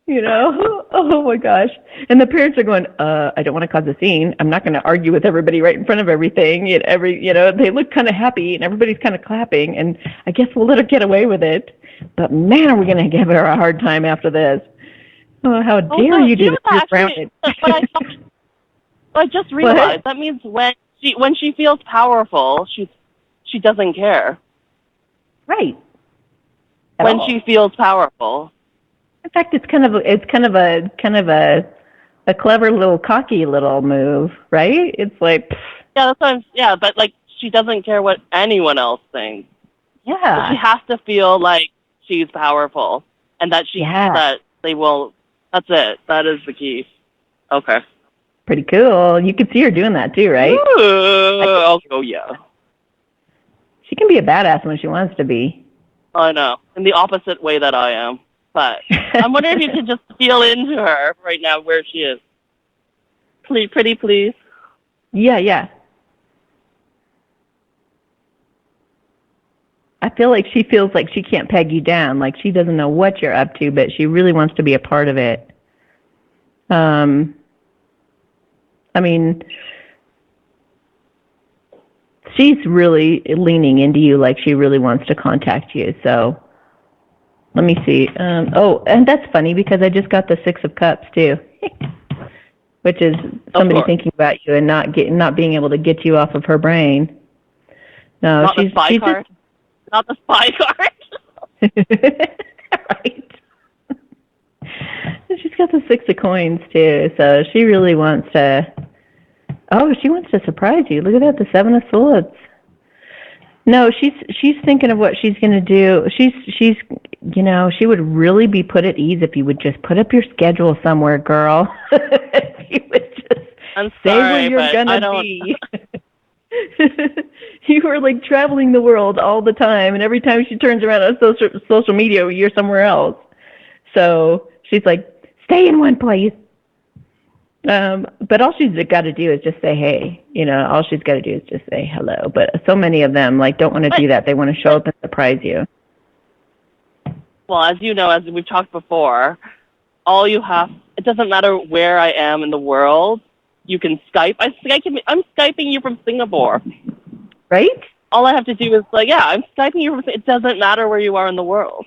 Oh my gosh. And the parents are going, I don't want to cause a scene. I'm not going to argue with everybody right in front of everything. They look kind of happy and everybody's kind of clapping, and I guess we'll let her get away with it. But man, are we going to give her a hard time after this? Oh, how dare you do this? But I just realized that means when she feels powerful, she doesn't care. Right. When she feels powerful. In fact, it's kind of a clever little cocky little move, right? It's like but like she doesn't care what anyone else thinks. Yeah. But she has to feel like she's powerful and that that they will. That's it. That is the key. Okay. Pretty cool. You can see her doing that too, right? Oh yeah. She can be a badass when she wants to be. I know. In the opposite way that I am. But I'm wondering if you could just feel into her right now where she is. Pretty please. Yeah. I feel like she feels like she can't peg you down, like she doesn't know what you're up to, but she really wants to be a part of it. I mean, she's really leaning into you, like she really wants to contact you. So let me see. And that's funny because I just got the 6 of Cups too, which is somebody thinking about you and not being able to get you off of her brain. No, not the spy card. Not the spy card. Right. She's got the 6 of Coins too, so she really wants to. Oh, she wants to surprise you. Look at that, the 7 of Swords. No, she's thinking of what she's going to do. She's she would really be put at ease if you would just put up your schedule somewhere, girl. If you would just I'm Stay where sorry, you're but gonna I don't. be. You were like traveling the world all the time, and every time she turns around on social media, you're somewhere else. So she's like, stay in one place. But all she's got to do is just say hey. All she's got to do is just say hello. But so many of them don't want to do that. They want to show up and surprise you. Well, as you know, as we've talked before, it doesn't matter where I am in the world. You can Skype. I'm Skyping you from Singapore. Right? All I have to do is I'm Skyping you from. It doesn't matter where you are in the world.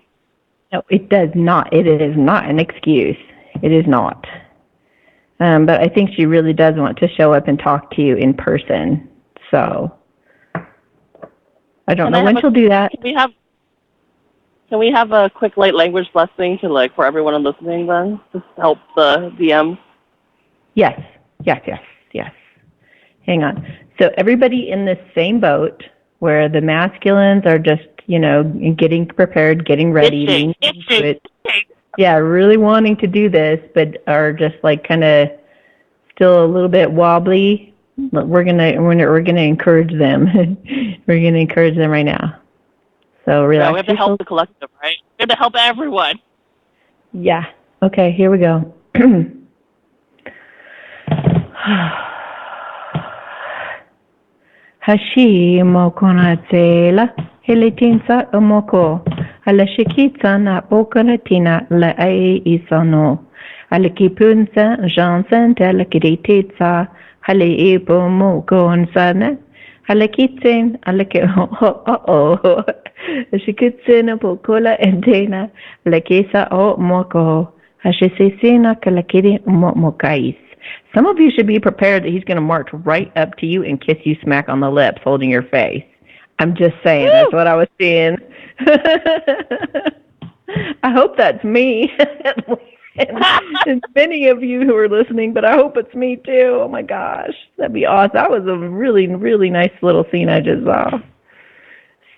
No, it does not. It is not an excuse. It is not. But I think she really does want to show up and talk to you in person. So I don't know when she'll do that. Can we have a quick light language blessing for everyone listening then? Just help the DMs? Yes. Hang on. So everybody in the same boat where the masculines are just, getting prepared, getting ready, leaning into it. Yeah, really wanting to do this, but are just kind of still a little bit wobbly. We're gonna encourage them. We're gonna encourage them right now. So relax. Yeah, we have to help the collective, right? We have to help everyone. Yeah. Okay, here we go. Hashi mokonatela helitinsa umoko alashikitsa na okalatina la ai isano alakipunsa jansen telakiditsa hale ipo mokonsana halakitsen alake shikitsen pokola entena lakesa o moko hashisina kalakiri mokais. Some of you should be prepared that he's going to march right up to you and kiss you smack on the lips, holding your face. I'm just saying, Woo! That's what I was seeing. I hope that's me. and many of you who are listening, but I hope it's me too. Oh my gosh, that'd be awesome. That was a really, really nice little scene I just saw.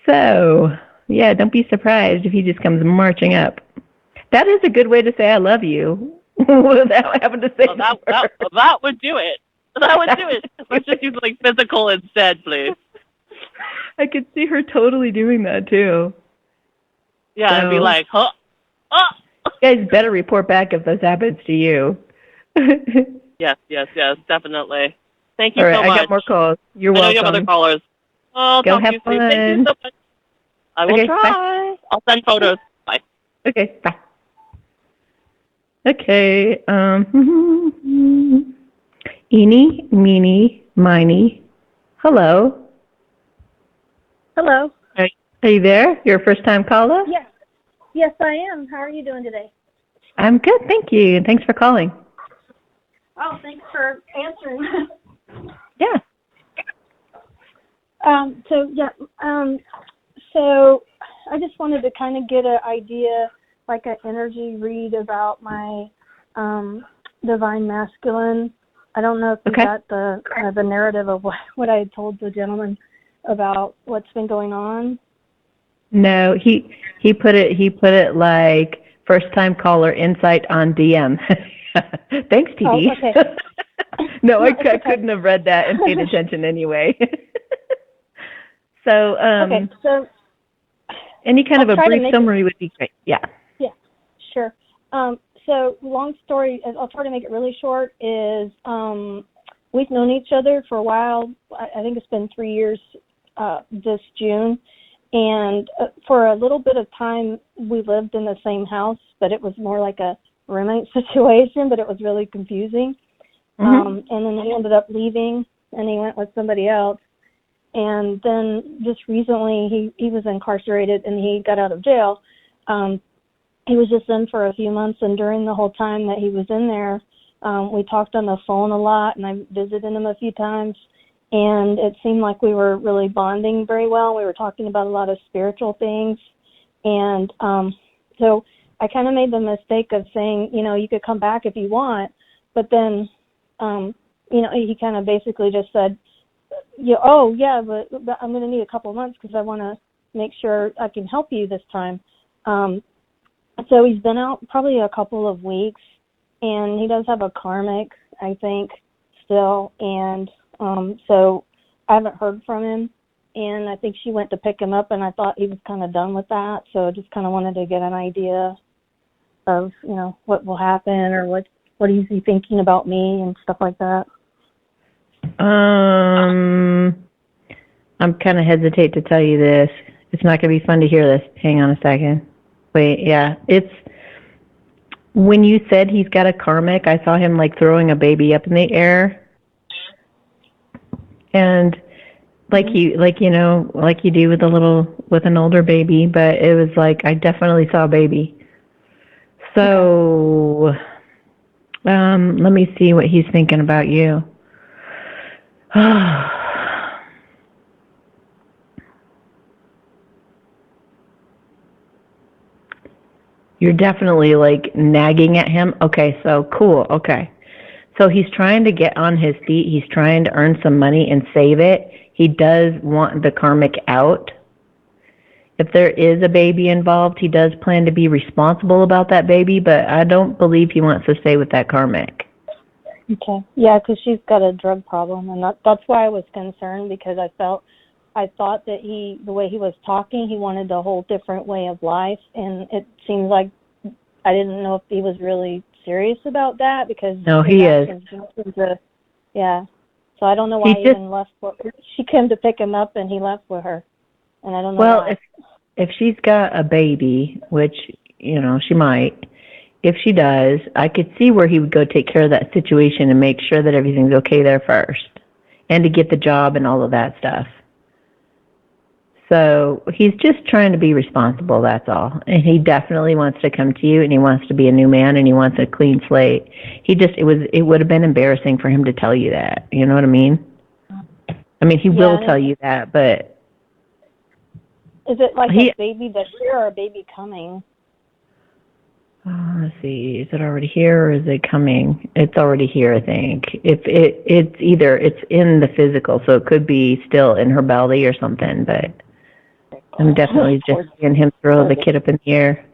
So, yeah, don't be surprised if he just comes marching up. That is a good way to say I love you. Without having to say that would do it. That would do it. Let's just use physical instead, please. I could see her totally doing that too. Yeah, so, I'd be like, huh? Oh! You guys better report back if this happens to you. Yes, definitely. Thank you All right, so much. I got more calls. You're welcome. I know you have other callers. Oh, go have fun. Thank you so much. I will try. Bye. I'll send photos. Bye. Okay, bye. Okay, eeny, meeny, miny. Hello. Hello. Are you there? You're a first-time caller? Yes, I am. How are you doing today? I'm good, thank you. Thanks for calling. Oh, thanks for answering. Yeah. So I just wanted to kind of get an idea, like an energy read about my divine masculine. I don't know if you got the narrative of what I had told the gentleman about what's been going on. No, he put it like first time caller insight on DM. Thanks, TD. Oh, okay. No, I couldn't have read that and paid attention anyway. So any kind of a brief summary would be great. Yeah. Yeah, sure. So long story, I'll try to make it really short, is we've known each other for a while. I think it's been 3 years this June. And for a little bit of time, we lived in the same house, but it was more like a roommate situation, but it was really confusing. And then he ended up leaving, and he went with somebody else. And then just recently, he was incarcerated, and he got out of jail. He was just in for a few months, and during the whole time that he was in there, we talked on the phone a lot, and I visited him a few times. And it seemed like we were really bonding very well. We were talking about a lot of spiritual things. And so I kind of made the mistake of saying, you could come back if you want. But then, he kind of basically just said, but I'm going to need a couple of months because I want to make sure I can help you this time. So he's been out probably a couple of weeks. And he does have a karmic, I think, still, and so I haven't heard from him. And I think she went to pick him up, and I thought he was kind of done with that. So I just kind of wanted to get an idea of, what will happen, or what is he thinking about me and stuff like that. I'm kind of hesitate to tell you this. It's not going to be fun to hear this. Hang on a second. Wait, yeah. It's when you said he's got a karmic, I saw him like throwing a baby up in the air. And like you do with an older baby, but it was like I definitely saw a baby. So let me see what he's thinking about you. You're definitely like nagging at him. Okay, so cool. Okay. So he's trying to get on his feet. He's trying to earn some money and save it. He does want the karmic out. If there is a baby involved, he does plan to be responsible about that baby, but I don't believe he wants to stay with that karmic. Okay. Yeah, because she's got a drug problem, and that's why I was concerned, because I thought that the way he was talking, he wanted a whole different way of life, and it seems like I didn't know if he was really serious about that, because no, he is. Yeah. So I don't know why he even left. She came to pick him up, and he left with her, and I don't know why. Well, if she's got a baby, which she might. If she does, I could see where he would go take care of that situation and make sure that everything's okay there first, and to get the job and all of that stuff. So he's just trying to be responsible, that's all. And he definitely wants to come to you, and he wants to be a new man, and he wants a clean slate. It would have been embarrassing for him to tell you that. You know what I mean? I mean, he will tell you that, but... Is it like a baby that's here or a baby coming? Let's see. Is it already here or is it coming? It's already here, I think. It's in the physical, so it could be still in her belly or something, but I'm definitely just seeing him throw the kid up in the air.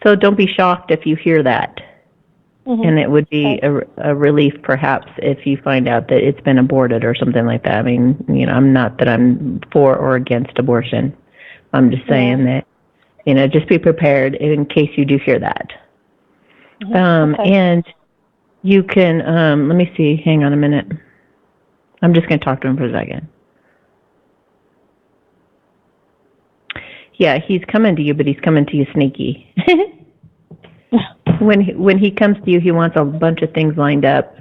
So don't be shocked if you hear that. Mm-hmm. And it would be a relief, perhaps, if you find out that it's been aborted or something like that. I mean, I'm not that I'm for or against abortion. I'm just saying that, just be prepared in case you do hear that. And you can, let me see, hang on a minute. I'm just going to talk to him for a second. Yeah, he's coming to you, but he's coming to you sneaky. When he comes to you, he wants a bunch of things lined up,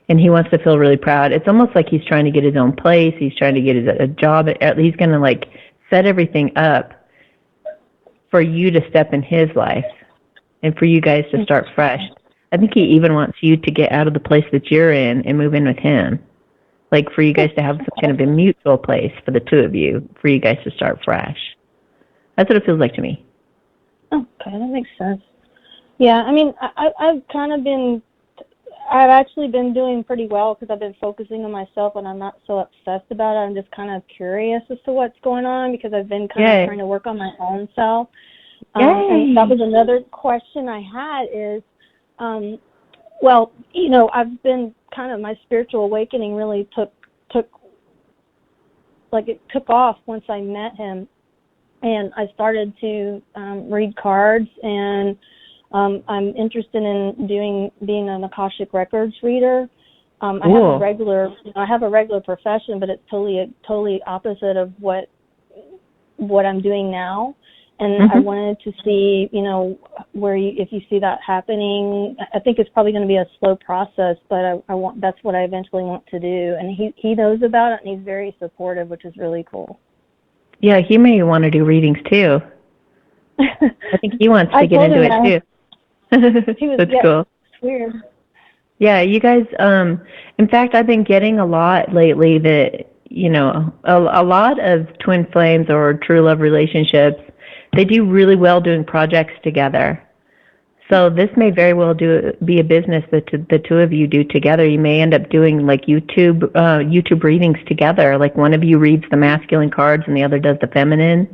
and he wants to feel really proud. It's almost like he's trying to get his own place. He's trying to get a job. He's going to set everything up for you to step in his life and for you guys to start fresh. I think he even wants you to get out of the place that you're in and move in with him. Like for you guys to have some kind of a mutual place for the two of you, for you guys to start fresh. That's what it feels like to me. Okay, that makes sense. Yeah, I mean, I've actually been doing pretty well because I've been focusing on myself and I'm not so obsessed about it. I'm just kind of curious as to what's going on because I've been kind of trying to work on my own self. And that was another question I had is, I've been my spiritual awakening really took off once I met him. And I started to read cards, and I'm interested in being an Akashic Records reader. I have a regular profession, but it's totally opposite of what I'm doing now. And I wanted to see, if you see that happening. I think it's probably going to be a slow process, but that's what I eventually want to do. And he knows about it, and he's very supportive, which is really cool. Yeah, he may want to do readings too. I think he wants to get into it too. That's cool. Weird. Yeah, you guys, in fact, I've been getting a lot lately that, a lot of twin flames or true love relationships, they do really well doing projects together. So this may very well be a business that the two of you do together. You may end up doing YouTube readings together. Like one of you reads the masculine cards and the other does the feminine,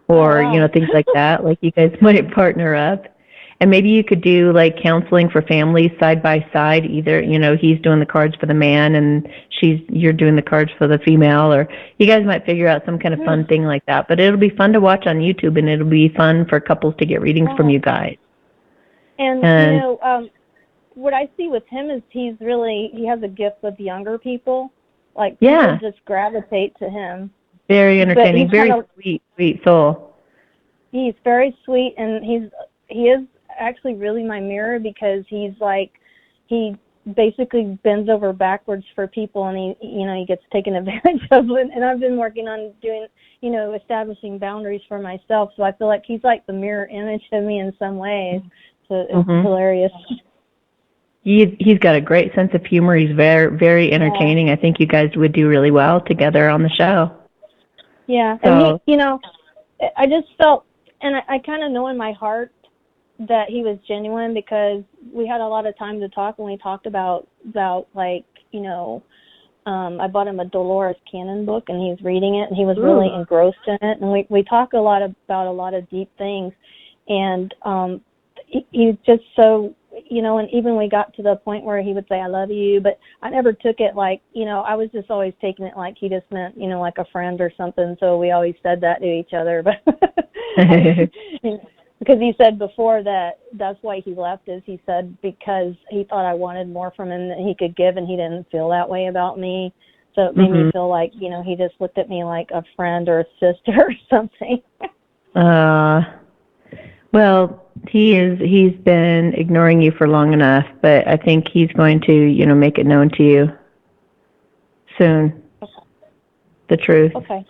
or things like that. Like you guys might partner up. And maybe you could do like counseling for families side by side. Either, he's doing the cards for the man and you're doing the cards for the female, or you guys might figure out some kind of fun thing like that. But it'll be fun to watch on YouTube, and it'll be fun for couples to get readings from you guys. And what I see with him is he has a gift with younger people. Like, people just gravitate to him. Very entertaining, very sweet soul. He's very sweet, and he is actually really my mirror, because he basically bends over backwards for people, and he gets taken advantage of. And I've been working on doing, establishing boundaries for myself. So I feel like he's like the mirror image of me in some ways. So it's hilarious. He's got a great sense of humor. He's very, very entertaining. I think you guys would do really well together on the show. Yeah, so, and I just felt, and I kind of know in my heart that he was genuine, because we had a lot of time to talk, and we talked about like, I bought him a Dolores Cannon book, and he's reading it, and he was really engrossed in it, and we talk a lot about a lot of deep things, and he's just so, and even we got to the point where he would say, I love you, but I never took it like, I was just always taking it like he just meant, like a friend or something, so we always said that to each other, but because he said before that's why he left, is he said because he thought I wanted more from him than he could give, and he didn't feel that way about me, so it made me feel like, he just looked at me like a friend or a sister or something. Well, he's been ignoring you for long enough, but I think he's going to, make it known to you soon. Okay. The truth. Okay.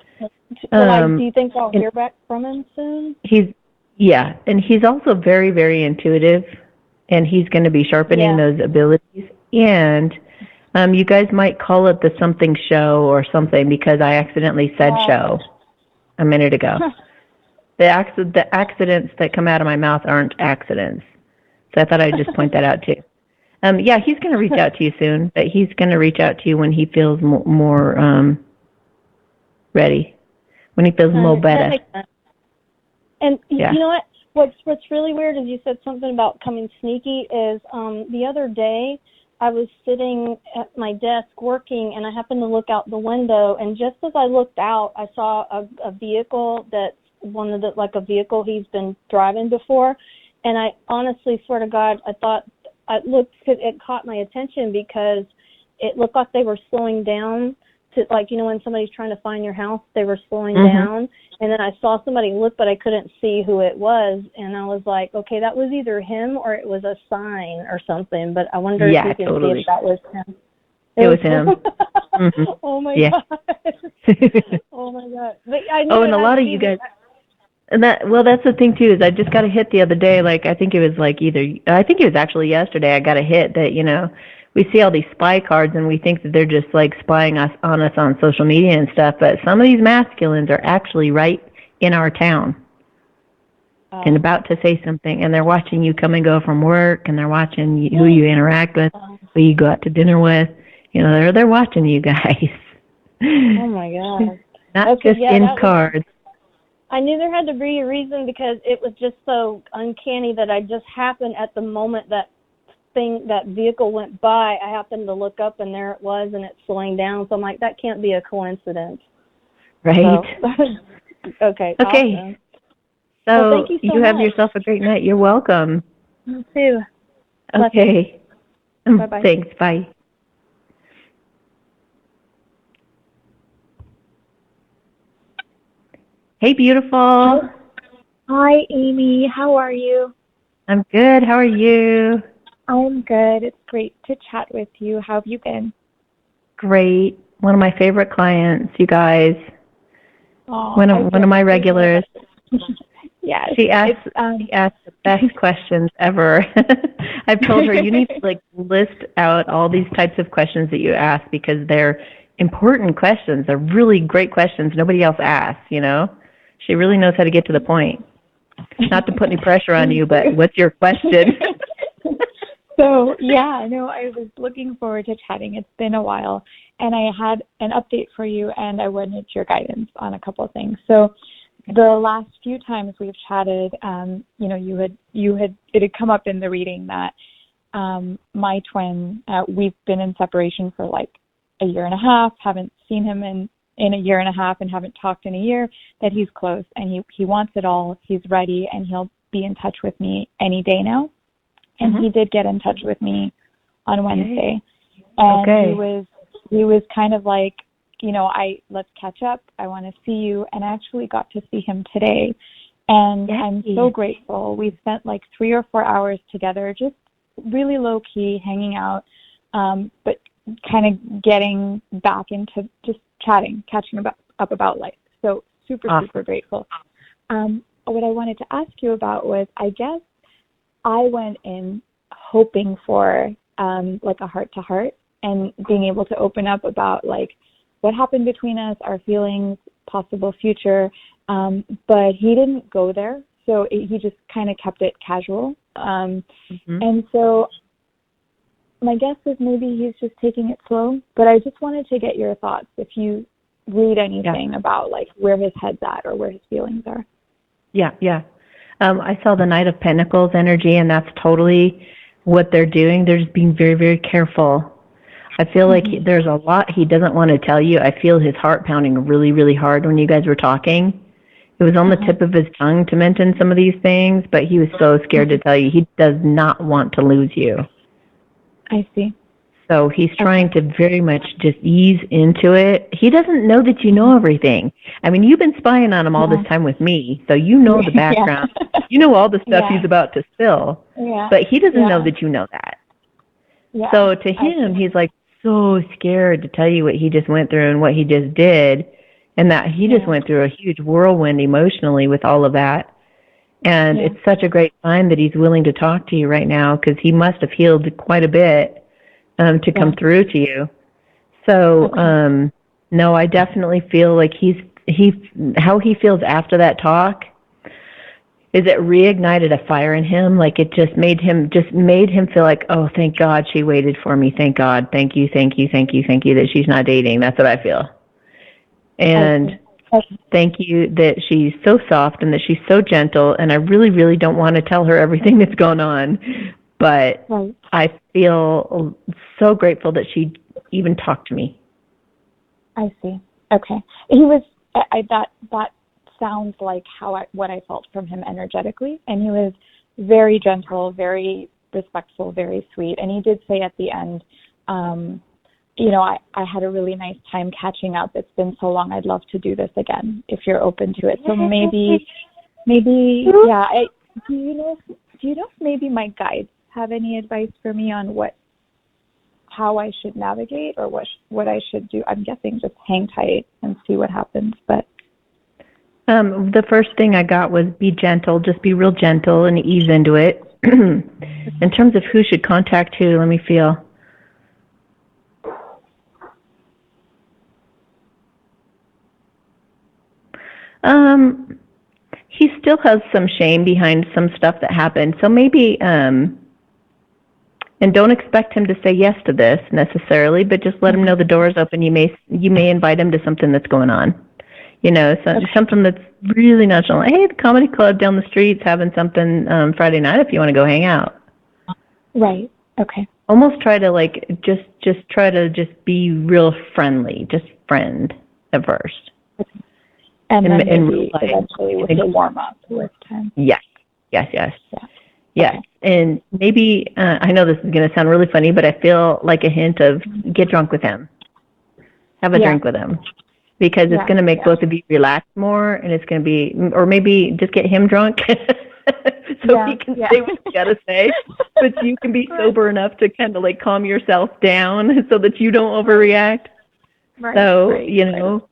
Do you think I'll hear back from him soon? And he's also very, very intuitive, and he's going to be sharpening those abilities. And you guys might call it the something show or something, because I accidentally said show a minute ago. The accidents that come out of my mouth aren't accidents. So I thought I'd just point that out too. He's going to reach out to you soon, but he's going to reach out to you when he feels more ready, when he feels more better. And you know what? What's really weird is you said something about coming sneaky. Is the other day I was sitting at my desk working, and I happened to look out the window, and just as I looked out, I saw a vehicle that's like a vehicle he's been driving before, and I honestly swear to God, I thought it caught my attention, because it looked like they were slowing down to, like, when somebody's trying to find your house, they were slowing down, and then I saw somebody look, but I couldn't see who it was, and I was like, okay, that was either him or it was a sign or something, but I wonder if you can see if that was him. It was him. Oh my God. Oh my God. But I knew and a lot of you guys. And that's the thing too, is I just got a hit the other day. Like, I think it was actually yesterday, I got a hit that, we see all these spy cards, and we think that they're just like spying on us on social media and stuff. But some of these masculines are actually right in our town and about to say something. And they're watching you come and go from work, and they're watching who you interact with, who you go out to dinner with. They're watching you guys. Oh my God. Not just in cards. I knew there had to be a reason, because it was just so uncanny that I just happened at the moment that vehicle went by, I happened to look up, and there it was, and it's slowing down. So I'm like, that can't be a coincidence. Right. So, okay. Awesome. So thank you so have much. Yourself a great night. You're welcome. You too. Okay. Bye-bye. Thanks. Bye. Hey, beautiful. Hi, Amy. How are you? I'm good. How are you? I'm good. It's great to chat with you. How have you been? Great. One of my favorite clients, you guys. One of my regulars. Yes. She asks the best questions ever. I've told her, you need to list out all these types of questions that you ask, because they're important questions. They're really great questions nobody else asks, She really knows how to get to the point. Not to put any pressure on you, but what's your question? So, I was looking forward to chatting. It's been a while, and I had an update for you, and I wanted your guidance on a couple of things. So, the last few times we've chatted, it had come up in the reading that my twin, we've been in separation for like a year and a half, haven't seen him in a year and a half and haven't talked in a year, that he's close and he wants it all. He's ready and he'll be in touch with me any day now. And he did get in touch with me on Wednesday. And he was kind of like, let's catch up. I want to see you. And I actually got to see him today. And I'm so grateful. We spent like 3 or 4 hours together, just really low key, hanging out, but kind of getting back into just catching up about life. So super grateful. What I wanted to ask you about was, I guess I went in hoping for like a heart to heart and being able to open up about like what happened between us, our feelings, possible future. But he didn't go there. So he just kind of kept it casual. And so my guess is maybe he's just taking it slow. But I just wanted to get your thoughts if you read anything about like where his head's at or where his feelings are. Yeah. I saw the Knight of Pentacles energy, and that's totally what they're doing. They're just being very, very careful. I feel like there's a lot he doesn't want to tell you. I feel his heart pounding really, really hard when you guys were talking. It was on the tip of his tongue to mention some of these things, but he was so scared to tell you. He does not want to lose you. I see. So he's trying to very much just ease into it. He doesn't know that you know everything. I mean, you've been spying on him all this time with me, so you know the background. You know all the stuff he's about to spill, but he doesn't know that you know that. So to him, he's like so scared to tell you what he just went through and what he just did, and that he just went through a huge whirlwind emotionally with all of that. And it's such a great sign that he's willing to talk to you right now, because he must have healed quite a bit to come through to you. So, no, I definitely feel like how he feels after that talk is it reignited a fire in him. Like it just made him feel like, oh, thank God she waited for me. Thank God. Thank you that she's not dating. That's what I feel. And thank you that she's so soft and that she's so gentle. And I really, really don't want to tell her everything that's going on. But I feel so grateful that she even talked to me. I see. Okay. He was, that sounds like what I felt from him energetically. And he was very gentle, very respectful, very sweet. And he did say at the end, I had a really nice time catching up. It's been so long. I'd love to do this again if you're open to it. So maybe, yeah. Do you know if maybe my guides have any advice for me on how I should navigate or what I should do? I'm guessing just hang tight and see what happens. But the first thing I got was be gentle. Just be real gentle and ease into it. In terms of who should contact who, let me feel. He still has some shame behind some stuff that happened. So maybe, and don't expect him to say yes to this necessarily, but just let him know the door is open. You may invite him to something that's going on. Something that's really natural. Hey, the comedy club down the street's having something Friday night if you want to go hang out. Right. Okay. Almost try to just try to be real friendly, just friend at first. Okay. And then maybe eventually with the warm-up with time. Yes. Yeah. Yes. Okay. And maybe, I know this is going to sound really funny, but I feel like a hint of get drunk with him. Have a drink with him. Because it's going to make both of you relax more, and it's going to be, or maybe just get him drunk so he can say what you got to say, but you can be sober enough to kind of like calm yourself down so that you don't overreact. Right. So,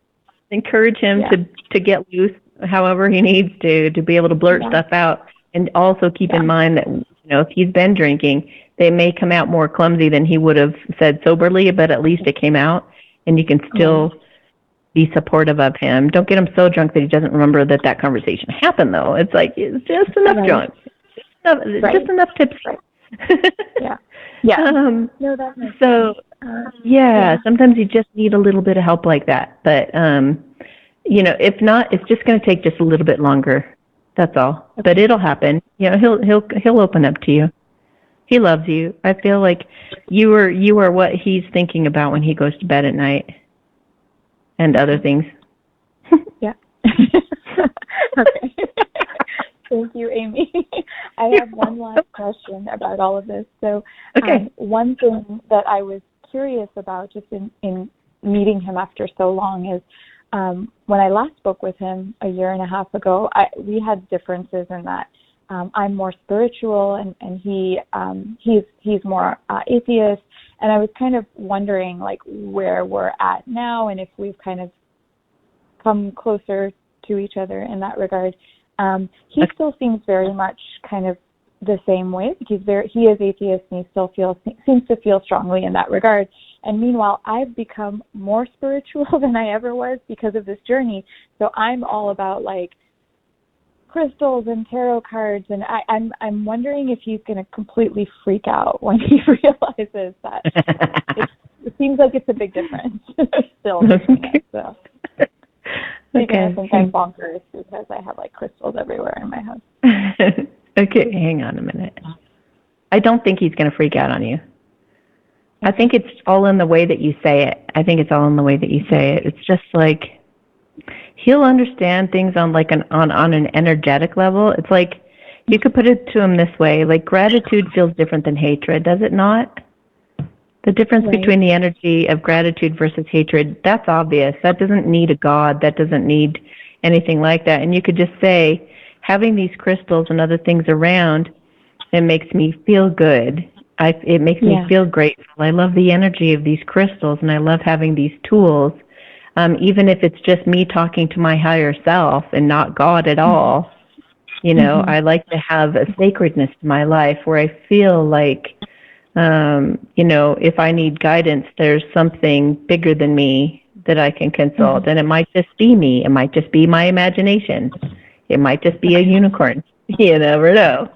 encourage him to get loose however he needs to be able to blurt stuff out. And also keep in mind that, if he's been drinking, they may come out more clumsy than he would have said soberly, but at least it came out, and you can still be supportive of him. Don't get him so drunk that he doesn't remember that conversation happened, though. It's like, it's just enough drunk. Just enough tips. Yeah. No, that makes sense. Sometimes you just need a little bit of help like that. But if not, it's just going to take just a little bit longer. That's all. Okay. But it'll happen. He'll open up to you. He loves you. I feel like you are what he's thinking about when he goes to bed at night, and other things. Yeah. Okay. Thank you, Amy. I have one last question about all of this. So, okay. One thing that I was curious about just in meeting him after so long is when I last spoke with him a year and a half ago, we had differences in that I'm more spiritual and he's more atheist, and I was kind of wondering like where we're at now and if we've kind of come closer to each other in that regard. He still seems very much kind of the same way. He is atheist and he still seems to feel strongly in that regard. And meanwhile, I've become more spiritual than I ever was because of this journey. So I'm all about like crystals and tarot cards, and I'm wondering if he's going to completely freak out when he realizes that it seems like it's a big difference still. So. Okay. I think I'm bonkers because I have like crystals everywhere in my house. Okay, hang on a minute. I don't think he's going to freak out on you. I think it's all in the way that you say it. It's just like he'll understand things on like on an energetic level. It's like you could put it to him this way: like gratitude feels different than hatred, does it not? The difference between the energy of gratitude versus hatred, that's obvious. That doesn't need a god. That doesn't need anything like that. And you could just say, having these crystals and other things around, it makes me feel good. It makes me feel grateful. I love the energy of these crystals, and I love having these tools. Even if it's just me talking to my higher self and not God at all, I like to have a sacredness to my life where I feel like, if I need guidance, there's something bigger than me that I can consult. And it might just be me. It might just be my imagination. It might just be a unicorn. You never know.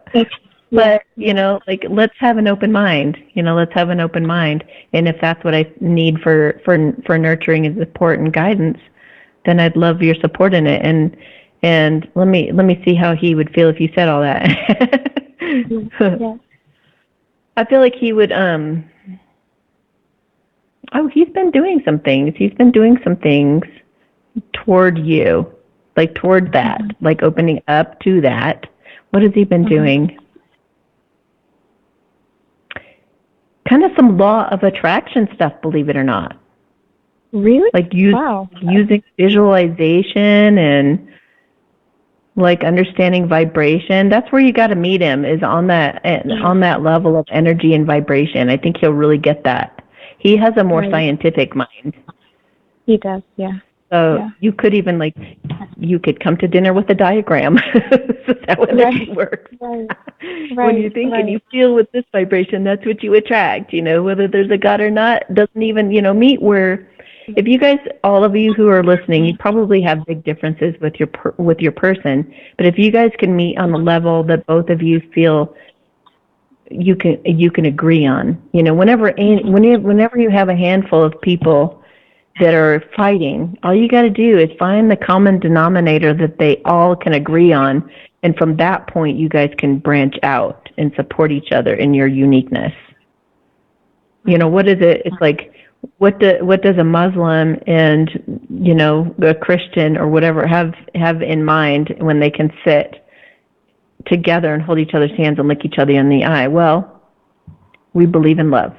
But, let's have an open mind. Let's have an open mind. And if that's what I need for nurturing and support and guidance, then I'd love your support in it. And let me see how he would feel if you said all that. Yeah. I feel like he would, he's been doing some things. He's been doing some things toward you, like toward that, like opening up to that. What has he been doing? Kind of some law of attraction stuff, believe it or not. Really? Like using visualization and like understanding vibration. That's where you got to meet him, is on that level of energy and vibration. I think he'll really get that. He has a more scientific mind. He does, yeah. So you could even you could come to dinner with a diagram. That's how energy works. When you think and you feel with this vibration, that's what you attract. Whether there's a God or not doesn't even meet where. If you guys, all of you who are listening, you probably have big differences with your person. But if you guys can meet on the level that both of you feel you can agree on, whenever you have a handful of people that are fighting, all you got to do is find the common denominator that they all can agree on, and from that point, you guys can branch out and support each other in your uniqueness. What is it? It's like. What does a Muslim and a Christian or whatever have in mind when they can sit together and hold each other's hands and lick each other in the eye? Well, we believe in love.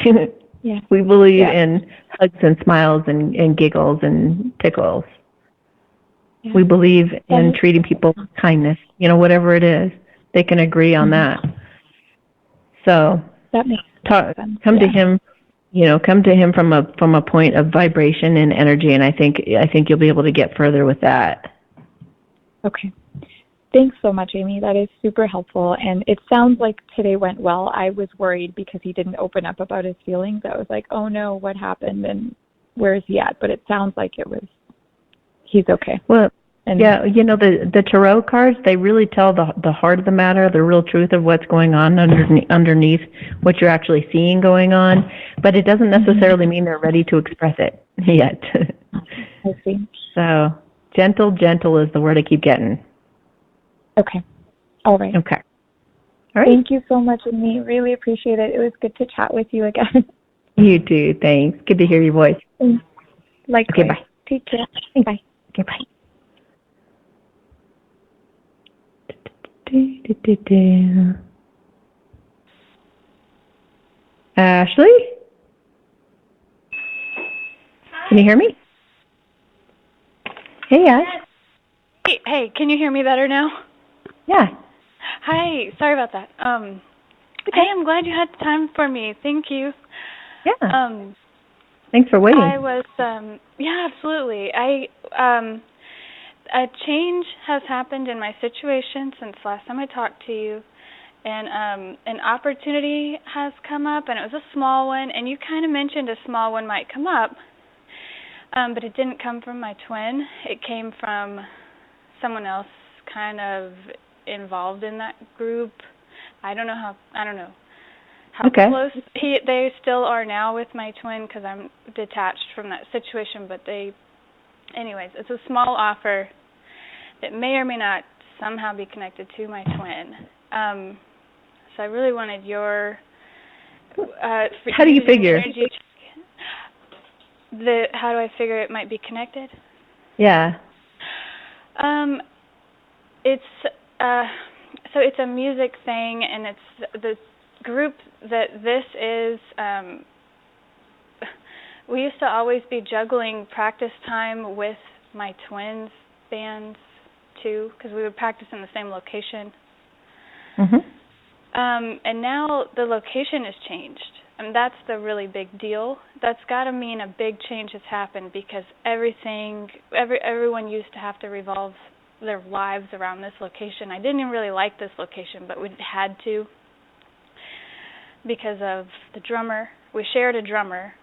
We believe in hugs and smiles and giggles and tickles. We believe in treating people with kindness. Whatever it is, they can agree on that. So that makes sense. Come to him. Come to him from a point of vibration and energy, and I think you'll be able to get further with that. Okay. Thanks so much, Amy. That is super helpful, and it sounds like today went well. I was worried because he didn't open up about his feelings. I was like, oh no, what happened, and where is he at? But it sounds like he's okay. Well, the tarot cards, they really tell the heart of the matter, the real truth of what's going on underneath what you're actually seeing going on, but it doesn't necessarily mean they're ready to express it yet. I see. So Gentle is the word I keep getting. Okay. All right. Okay. All right. Thank you so much, Amy. Really appreciate it. It was good to chat with you again. You too. Thanks. Good to hear your voice. Likewise. Okay, bye. Take care. Bye. Okay, bye. Ashley? Can you hear me? Hey, Ash. Hey, can you hear me better now? Yeah. Hi, sorry about that. Okay. Hey, I'm glad you had time for me. Thank you. Yeah. Thanks for waiting. I was, yeah, absolutely. A change has happened in my situation since last time I talked to you, and an opportunity has come up, and it was a small one, and you kind of mentioned a small one might come up, but it didn't come from my twin. It came from someone else kind of involved in that group. I don't know how close they still are now with my twin, because I'm detached from that situation, but anyways, it's a small offer that may or may not somehow be connected to my twin. So I really wanted your how do you figure? How do I figure it might be connected? Yeah. So it's a music thing, and it's the group that this is. We used to always be juggling practice time with my twins' bands too, because we would practice in the same location. Mhm. And now the location has changed. And that's the really big deal. That's got to mean a big change has happened, because everyone used to have to revolve their lives around this location. I didn't even really like this location, but we had to because of the drummer. We shared a drummer.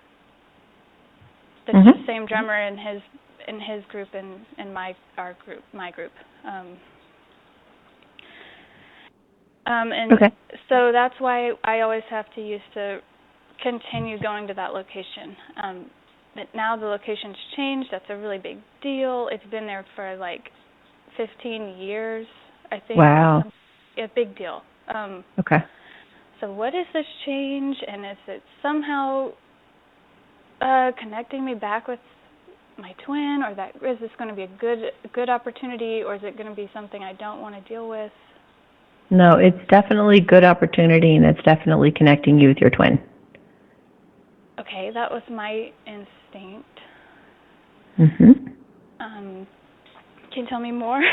It's the same drummer in his group and my group. And so that's why I always have to used to continue going to that location. But now the location's changed. That's a really big deal. It's been there for like 15 years, I think. Wow. A big deal. Okay. So what is this change, and is it somehow connecting me back with my twin, or is this going to be a good opportunity, or is it going to be something I don't want to deal with? No, it's definitely good opportunity, and it's definitely connecting you with your twin. Okay, that was my instinct. Mhm. Can you tell me more?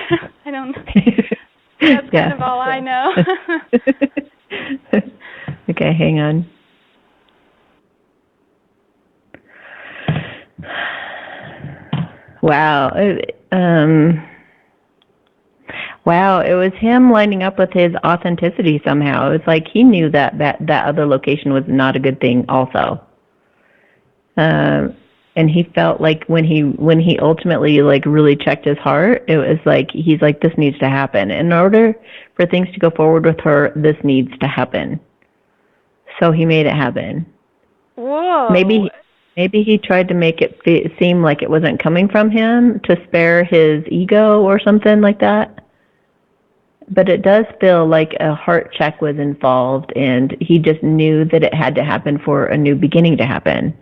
I don't know. That's kind of all I know. Okay, hang on. Wow. Wow, it was him lining up with his authenticity somehow. It was like he knew that other location was not a good thing also. And he felt like when he ultimately like really checked his heart, it was like he's like, this needs to happen. In order for things to go forward with her, this needs to happen. So he made it happen. Whoa. Maybe he tried to make it seem like it wasn't coming from him to spare his ego or something like that. But it does feel like a heart check was involved, and he just knew that it had to happen for a new beginning to happen.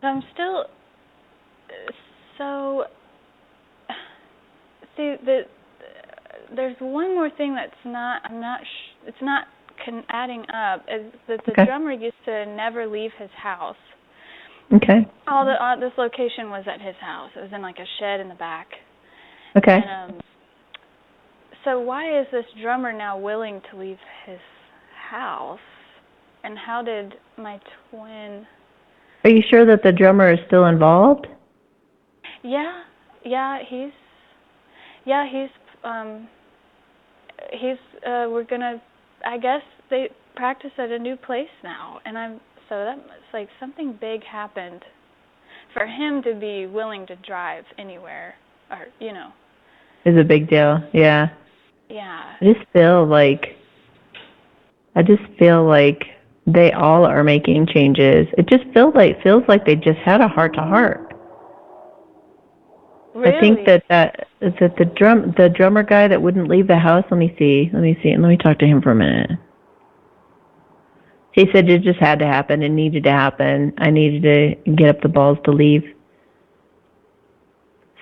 I'm still so. See, there's one more thing that's not. It's not adding up. Is that the drummer used to never leave his house. Okay. This location was at his house. It was in like a shed in the back. Okay. And, so why is this drummer now willing to leave his house? And how did my twin? Are you sure that the drummer is still involved? Yeah, he's we're gonna, I guess they practice at a new place now, and that's like something big happened for him to be willing to drive anywhere, or Is a big deal. Yeah. Yeah. I just feel like they all are making changes. It just feels like they just had a heart to heart. Really? I think that the drummer guy that wouldn't leave the house. Let me see. Let me talk to him for a minute. He said it just had to happen. It needed to happen. I needed to get up the balls to leave.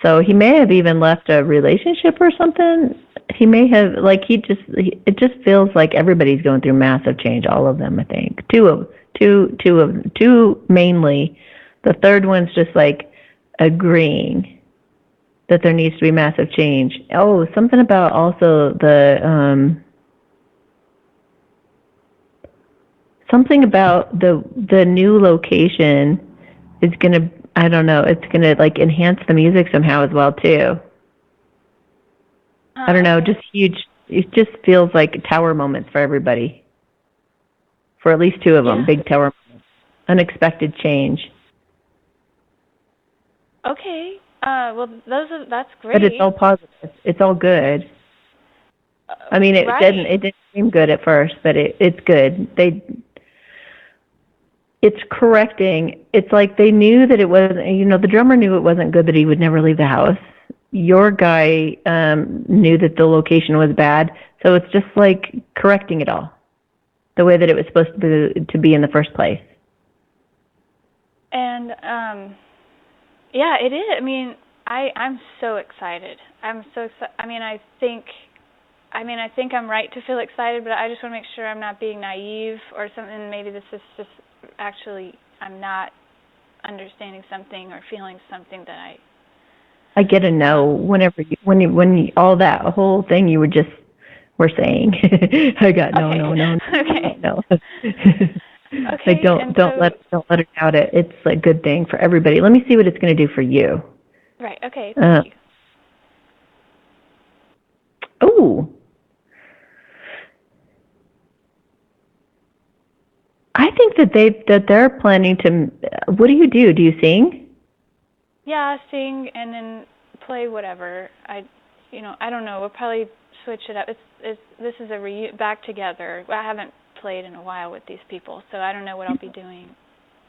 So he may have even left a relationship or something. He may have, like, it just feels like everybody's going through massive change. All of them, I think. Two mainly. The third one's just like agreeing that there needs to be massive change. Oh, something about also something about the new location is gonna, I don't know, it's gonna like enhance the music somehow as well too. I don't know, just huge. It just feels like tower moments for everybody. For at least two of them, big tower moments. Unexpected change. Okay. Well, that's great. But it's all positive. It's all good. I mean, it didn't seem good at first, but it's good. It's correcting. It's like they knew that it wasn't, the drummer knew it wasn't good, that he would never leave the house. Your guy knew that the location was bad, so it's just like correcting it all the way that it was supposed to be in the first place. And yeah, it is. I mean, I'm so excited. I'm so excited. I think I'm right to feel excited, but I just want to make sure I'm not being naive or something. Maybe this is just actually I'm not understanding something or feeling something that I get a no whenever when all that whole thing you were saying. I got no. Okay. No. Okay. Like don't let her doubt it. It's a good thing for everybody. Let me see what it's going to do for you. Right. Okay. Thank you. Oh. I think that they're planning to. What do you do? Do you sing? Yeah, sing and then play whatever. I don't know. We'll probably switch it up. This is a back together. I haven't played in a while with these people, so I don't know what I'll be doing.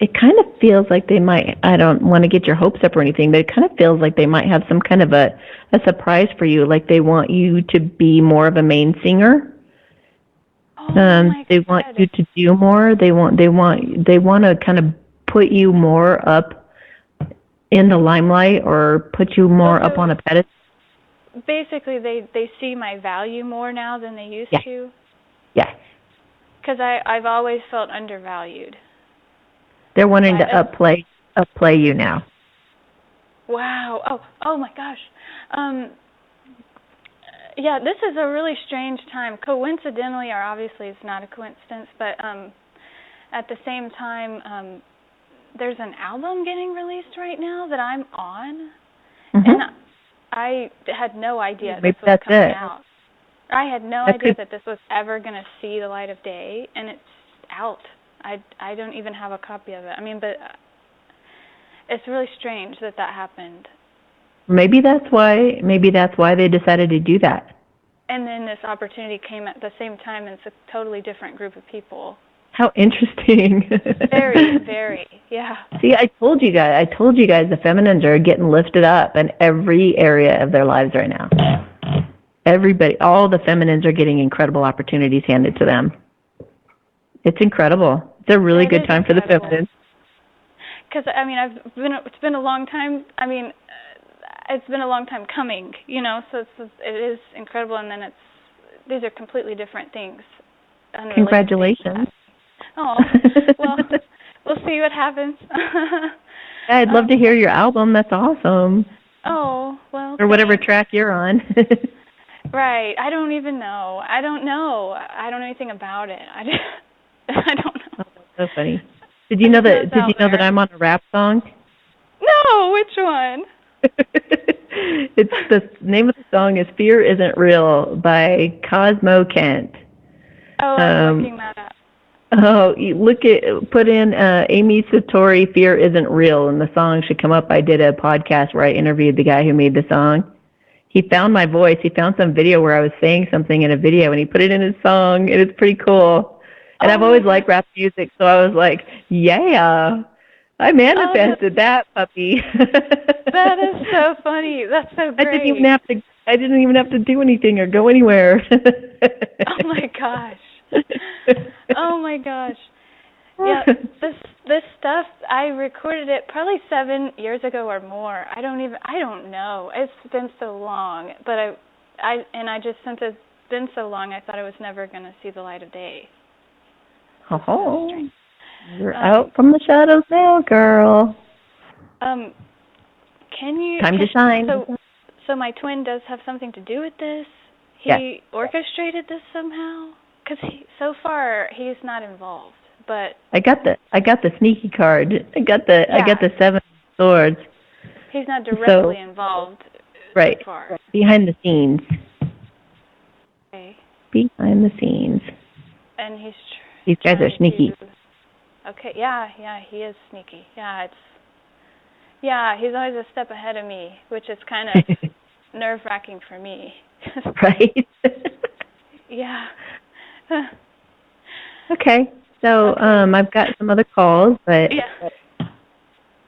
It kind of feels like they might. I don't want to get your hopes up or anything, but it kind of feels like they might have some kind of a surprise for you. Like they want you to be more of a main singer. They want you to do more. They want to kind of put you more up in the limelight or put you more up on a pedestal. Basically, they see my value more now than they used to. Yeah. Because I've always felt undervalued. They're wanting to upplay you now. Wow. Oh my gosh. Yeah, this is a really strange time. Coincidentally, or obviously it's not a coincidence, but at the same time, there's an album getting released right now that I'm on, and I had no idea this was coming out. I had no idea that this was ever going to see the light of day, and it's out. I don't even have a copy of it. I mean, but it's really strange that happened. Maybe that's why they decided to do that. And then this opportunity came at the same time, and it's a totally different group of people. How interesting. Very, very, yeah. See, I told you guys the feminines are getting lifted up in every area of their lives right now. Everybody, all the feminines are getting incredible opportunities handed to them. It's incredible. It's a really good time for the feminines. Because, I mean, it's been a long time. I mean, it's been a long time coming, so it is incredible, and then these are completely different things. Congratulations. Oh, well, we'll see what happens. I'd love to hear your album. That's awesome. Oh, well. Or whatever track you're on. Right. I don't even know. I don't know anything about it. I don't know. Oh, that's so funny. Did you know that I'm on a rap song? No, which one? It's the name of the song is "Fear Isn't Real" by Cosmo Kent. Oh, I'm looking that up. Oh, put in Amy Satori, "Fear Isn't Real," and the song should come up. I did a podcast where I interviewed the guy who made the song. He found my voice. He found some video where I was saying something in a video, and he put it in his song, and it's pretty cool. And I've always liked rap music, so I was like, yeah, I manifested that puppy. That is so funny. That's so great. I didn't even have to do anything or go anywhere. Oh my gosh. Oh my gosh. Yeah, this stuff, I recorded it probably 7 years ago or more. I don't know. It's been so long, but I just, since it's been so long, I thought I was never going to see the light of day. Oh, you're out from the shadows now, girl. Time to shine. So my twin does have something to do with this? He orchestrated this somehow? Because so far he's not involved. But I got the sneaky card. I got the 7 swords. He's not directly involved. Right. So far. Behind the scenes. Okay. Behind the scenes. And these guys are sneaky. Okay. Yeah. He is sneaky. He's always a step ahead of me, which is kind of nerve-wracking for me. Right. Yeah. Okay. So I've got some other calls, but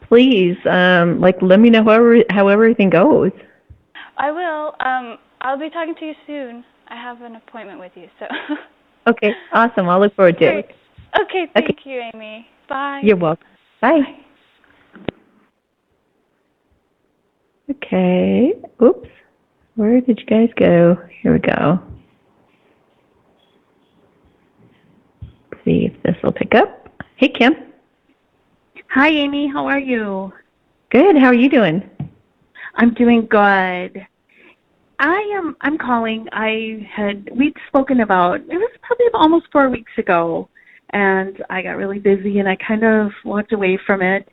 please, let me know how everything goes. I will. I'll be talking to you soon. I have an appointment with you, so. Okay, awesome. I'll look forward to it. Okay, thank you, Amy. Bye. You're welcome. Bye. Okay. Oops. Where did you guys go? Here we go. See if this will pick up. Hey, Kim. Hi, Amy. How are you? Good. How are you doing? I'm doing good. I'm calling. We'd spoken about, it was probably almost 4 weeks ago, and I got really busy and I kind of walked away from it,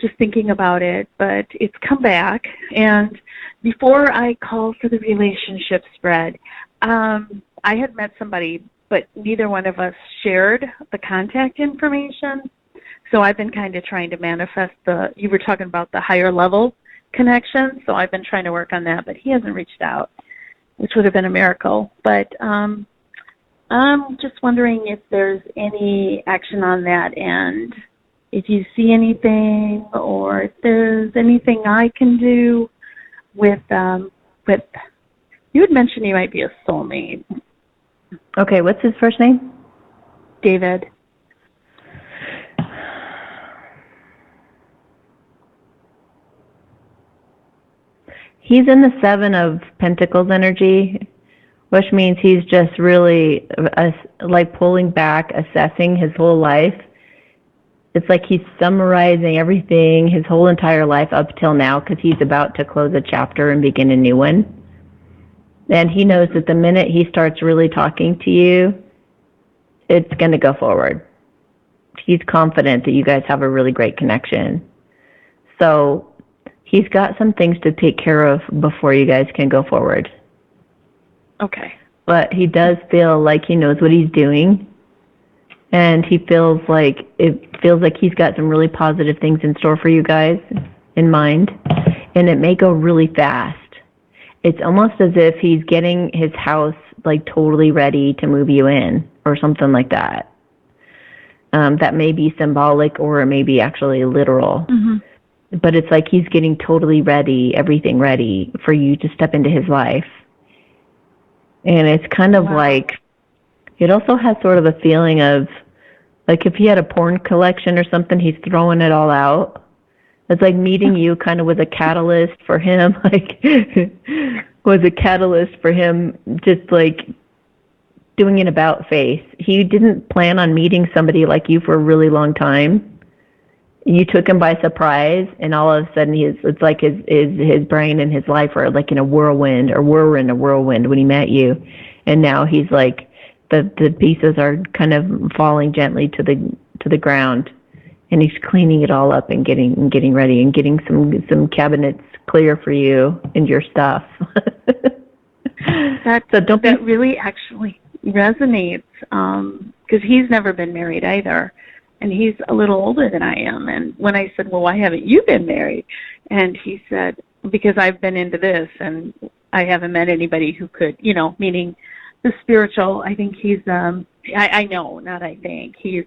just thinking about it, but it's come back. And before I called for the relationship spread, I had met somebody, but neither one of us shared the contact information. So I've been kind of trying to manifest you were talking about the higher level connection. So I've been trying to work on that, but he hasn't reached out, which would have been a miracle. But I'm just wondering if there's any action on that end, if you see anything, or if there's anything I can do with you had mentioned he might be a soulmate. Okay, what's his first name? David. He's in the 7 of Pentacles energy, which means he's just really pulling back, assessing his whole life. It's like he's summarizing everything, his whole entire life up till now, because he's about to close a chapter and begin a new one. And he knows that the minute he starts really talking to you, it's going to go forward. He's confident that you guys have a really great connection. So he's got some things to take care of before you guys can go forward. Okay. But he does feel like he knows what he's doing. And it feels like he's got some really positive things in store for you guys in mind. And it may go really fast. It's almost as if he's getting his house totally ready to move you in or something like that. That may be symbolic or it may be actually literal. Mm-hmm. But it's like he's getting totally ready, everything ready for you to step into his life. And it's kind of it also has sort of a feeling of if he had a porn collection or something, he's throwing it all out. It's like meeting you kind of was a catalyst for him, was a catalyst for him just doing an about face. He didn't plan on meeting somebody like you for a really long time. You took him by surprise, and all of a sudden it's like his brain and his life are in a whirlwind, or were in a whirlwind when he met you. And now he's the pieces are kind of falling gently to the ground. And he's cleaning it all up and getting ready and getting some cabinets clear for you and your stuff. That really actually resonates because he's never been married either, and he's a little older than I am. And when I said, "Well, why haven't you been married?" and he said, "Because I've been into this and I haven't met anybody who could," meaning the spiritual. I think he's I know, not I think he's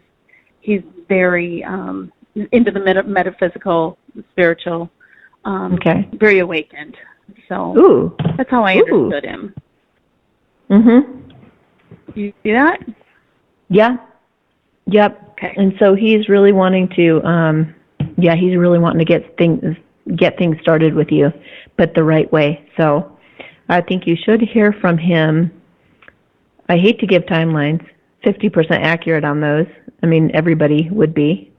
very into the metaphysical, spiritual very awakened. So that's how I understood him. You see that? Yeah. Yep. Okay. And so he's really wanting to, he's really wanting to get things started with you, but the right way. So I think you should hear from him. I hate to give timelines, 50% accurate on those. I mean, everybody would be,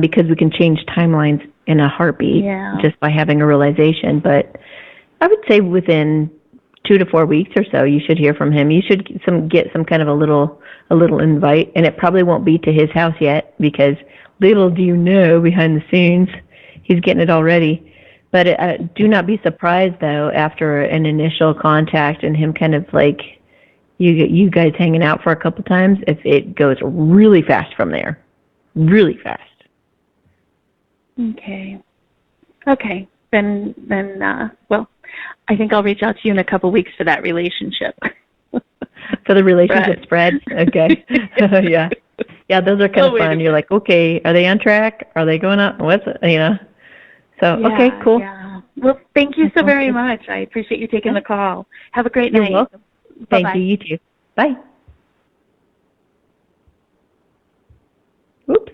because we can change timelines in a heartbeat just by having a realization. But I would say within 2 to 4 weeks or so, you should hear from him. You should get some kind of a little invite, and it probably won't be to his house yet, because little do you know, behind the scenes, he's getting it already. But do not be surprised, though, after an initial contact and him kind of like you guys hanging out for a couple times, if it goes really fast from there, really fast. Okay. Then, well, I think I'll reach out to you in a couple weeks for that relationship. For the relationship spread? Okay. Yeah. Yeah, those are kind of fun. You're like, okay, are they on track? Are they going up? What's it, So, okay, cool. Yeah. Well, thank you so very much. I appreciate you taking the call. Have a great night. You're welcome. Bye-bye. Thank you. You too. Bye. Oops.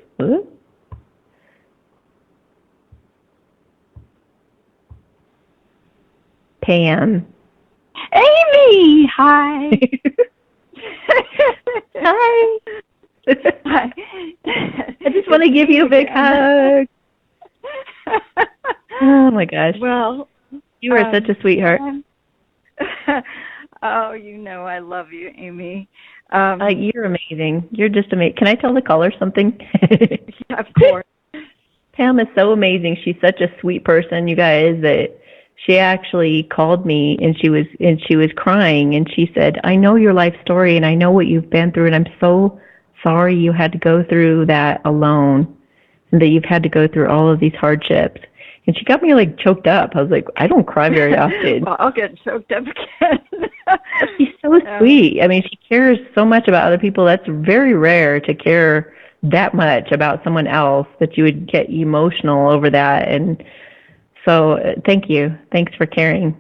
Pam. Amy, hi. Hi. Hi. I just want to give you a big hug. Oh my gosh. Well, you are such a sweetheart. Oh, I love you, Amy. You're amazing. You're just amazing. Can I tell the caller something? Yeah, of course. Pam is so amazing. She's such a sweet person, you guys, that she actually called me and she was crying, and she said, I know your life story and I know what you've been through, and I'm so sorry you had to go through that alone and that you've had to go through all of these hardships. And she got me like choked up. I was like, I don't cry very often. Well, I'll get choked up again. She's so sweet. I mean, she cares so much about other people. That's very rare to care that much about someone else, that you would get emotional over that. And so thank you. Thanks for caring.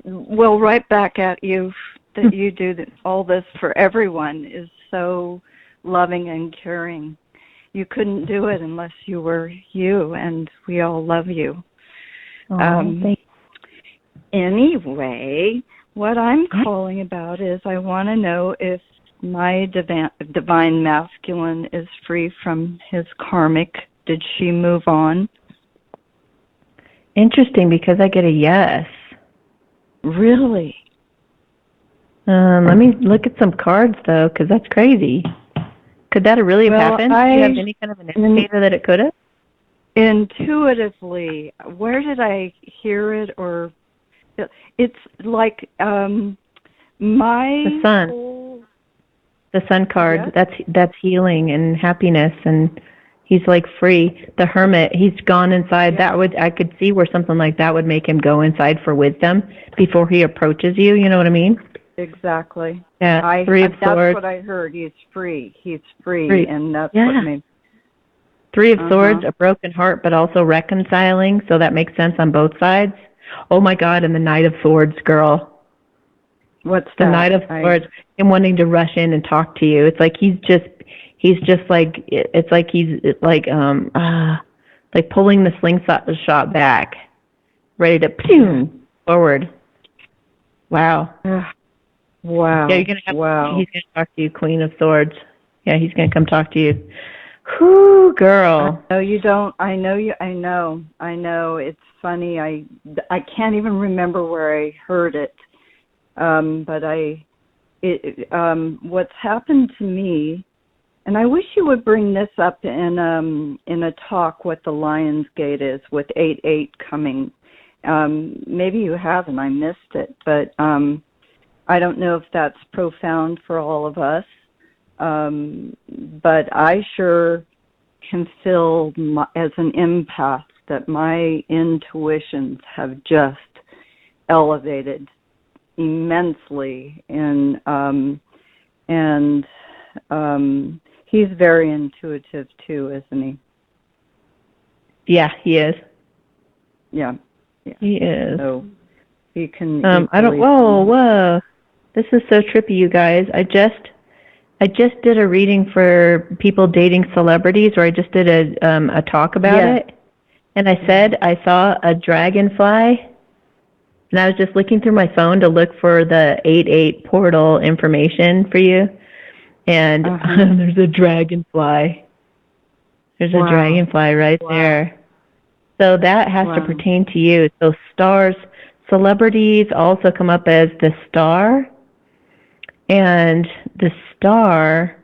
Well, right back at you, that you do all this for everyone is so loving and caring. You couldn't do it unless you were you, and we all love you. Anyway, what I'm calling about is I want to know if my divine masculine is free from his karmic. Did she move on? Interesting, because I get a yes. Really? Let me look at some cards, though, because that's crazy. Could that really have happened? Do you have any kind of an indicator that it could have? Intuitively, where did I hear it? Or it's like my the sun. The sun card. Yeah. That's healing and happiness, and he's like free. The hermit. He's gone inside. Yeah. I could see where something like that would make him go inside for wisdom before he approaches you. You know what I mean? Exactly. Yeah. Three of That's Swords. what I heard. He's free. He's free. And that's what made. Three of Swords, a broken heart, but also reconciling. So that makes sense on both sides. Oh my God! And the Knight of Swords, girl. What's the that? Knight of Swords? Him wanting to rush in and talk to you. It's like he's just like, it's like he's like pulling the slingshot back, ready to forward. Wow. Wow. Yeah, he's gonna talk to you, Queen of Swords. Yeah, he's gonna come talk to you. Whoo, girl. No, you don't. I know you. I know. It's funny. I can't even remember where I heard it. But what's happened to me, and I wish you would bring this up in a talk, what the Lion's Gate is with 8/8 coming. Maybe you have and I missed it, but I don't know if that's profound for all of us. But I sure can feel as an empath that my intuitions have just elevated immensely, and he's very intuitive too, isn't he? Yeah, he is. Yeah. He is. So he can. I don't. Whoa. This is so trippy, you guys. I just did a reading for people dating celebrities, or I just did a talk about it, and I said I saw a dragonfly, and I was just looking through my phone to look for the 8-8 portal information for you, and there's a dragonfly. There's a dragonfly right there. So that has to pertain to you. So stars, celebrities also come up as the star. And the star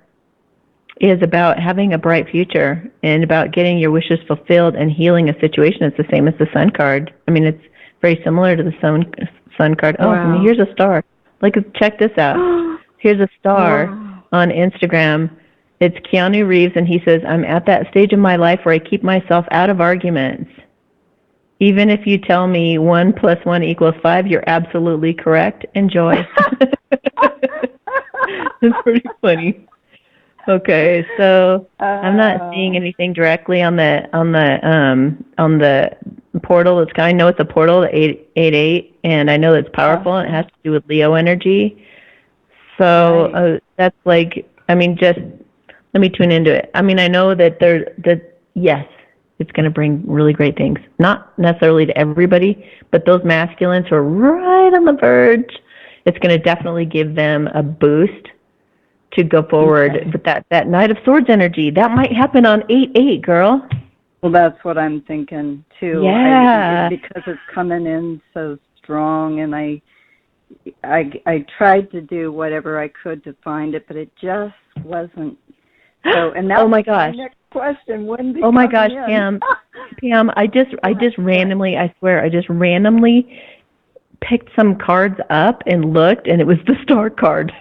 is about having a bright future and about getting your wishes fulfilled and healing a situation. It's the same as the sun card. I mean, it's very similar to the sun card. Oh, I mean, here's a star. Like, check this out. Here's a star on Instagram. It's Keanu Reeves, and he says, I'm at that stage in my life where I keep myself out of arguments. Even if you tell me 1 + 1 = 5, you're absolutely correct. Enjoy. It's pretty funny. Okay, so I'm not seeing anything directly on the portal. I know it's a portal, the 888, and I know it's powerful, and it has to do with Leo energy. So that's like, I mean, just let me tune into it. I mean, I know that yes, it's going to bring really great things. Not necessarily to everybody, but those masculines who are right on the verge, it's going to definitely give them a boost to go forward. But that Knight of Swords energy, that might happen on 8-8, girl. Well, that's what I'm thinking, too. Yeah. Because it's coming in so strong, and I tried to do whatever I could to find it, but it just wasn't. So, and that my gosh. My next question. When did my gosh, Pam. Pam, I just randomly, I swear, I just randomly picked some cards up and looked, and it was the star card.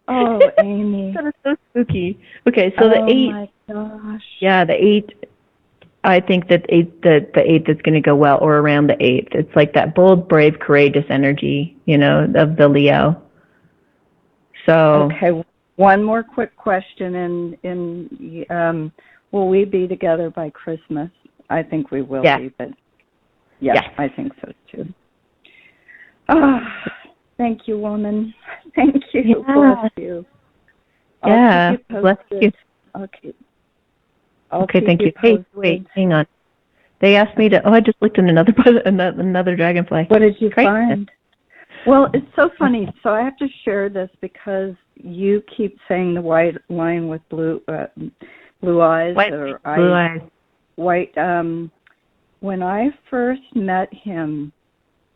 Oh, Amy. That is so spooky. Okay, so the 8. Oh, my gosh. Yeah, the 8. I think that the 8th is going to go well, or around the 8th. It's like that bold, brave, courageous energy, of the Leo. So. Okay, one more quick question. Will we be together by Christmas? I think we will be, but I think so too. Oh, thank you, woman. Thank you. Yeah. Bless you. Yeah. Bless you. Okay. Okay, thank you. Hey, wait, hang on. They asked me to. Oh, I just looked at another dragonfly. What did you find? Well, it's so funny. So I have to share this because you keep saying the white lion with blue eyes. Blue eyes. White. When I first met him,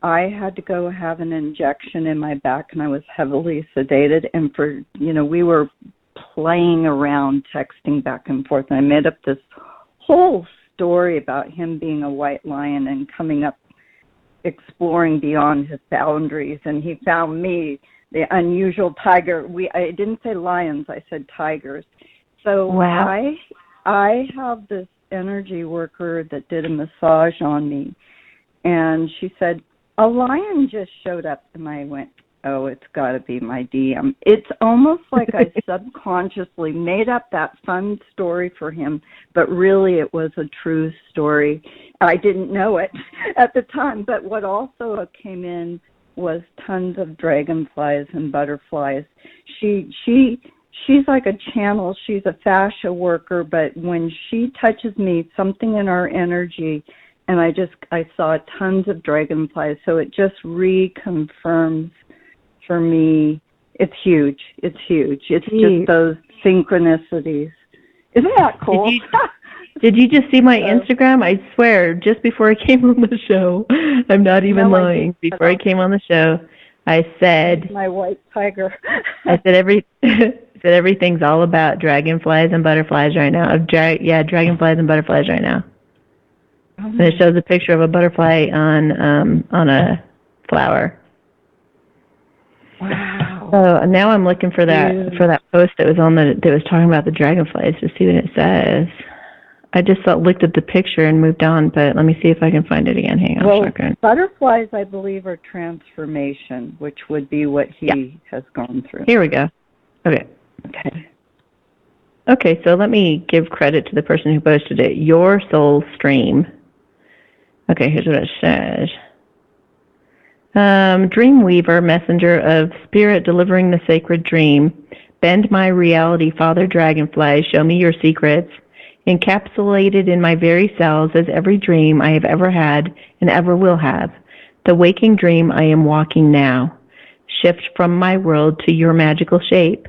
I had to go have an injection in my back, and I was heavily sedated. And we were playing around, texting back and forth, and I made up this whole story about him being a white lion and coming up, exploring beyond his boundaries, and he found me, the unusual tiger. I didn't say lions, I said tigers. So I have this energy worker that did a massage on me, and she said, a lion just showed up, and I went, oh, it's got to be my DM. It's almost like I subconsciously made up that fun story for him, but really it was a true story. I didn't know it at the time, but what also came in was tons of dragonflies and butterflies. She's like a channel. She's a fascia worker, but when she touches me, something in our energy, and I saw tons of dragonflies, so it just reconfirms for me. It's huge. It's just those synchronicities. Isn't that cool? Did you just see my Instagram? I swear, just before I came on the show, I'm not even lying. Before I came on the show, I said, my white tiger. I said everything's all about dragonflies and butterflies right now. Dragonflies and butterflies right now. And it shows a picture of a butterfly on a flower. Wow. So now I'm looking for that post that was that was talking about the dragonflies to see what it says. I just looked at the picture and moved on, but let me see if I can find it again. Hang on a second. Butterflies, I believe, are transformation, which would be what he has gone through. Here we go. Okay. Okay, so let me give credit to the person who posted it. Your Soul Stream. Okay, here's what it says. Dreamweaver, messenger of spirit delivering the sacred dream. Bend my reality, Father Dragonflies, show me your secrets. Encapsulated in my very cells is every dream I have ever had and ever will have. The waking dream I am walking now. Shift from my world to your magical shape.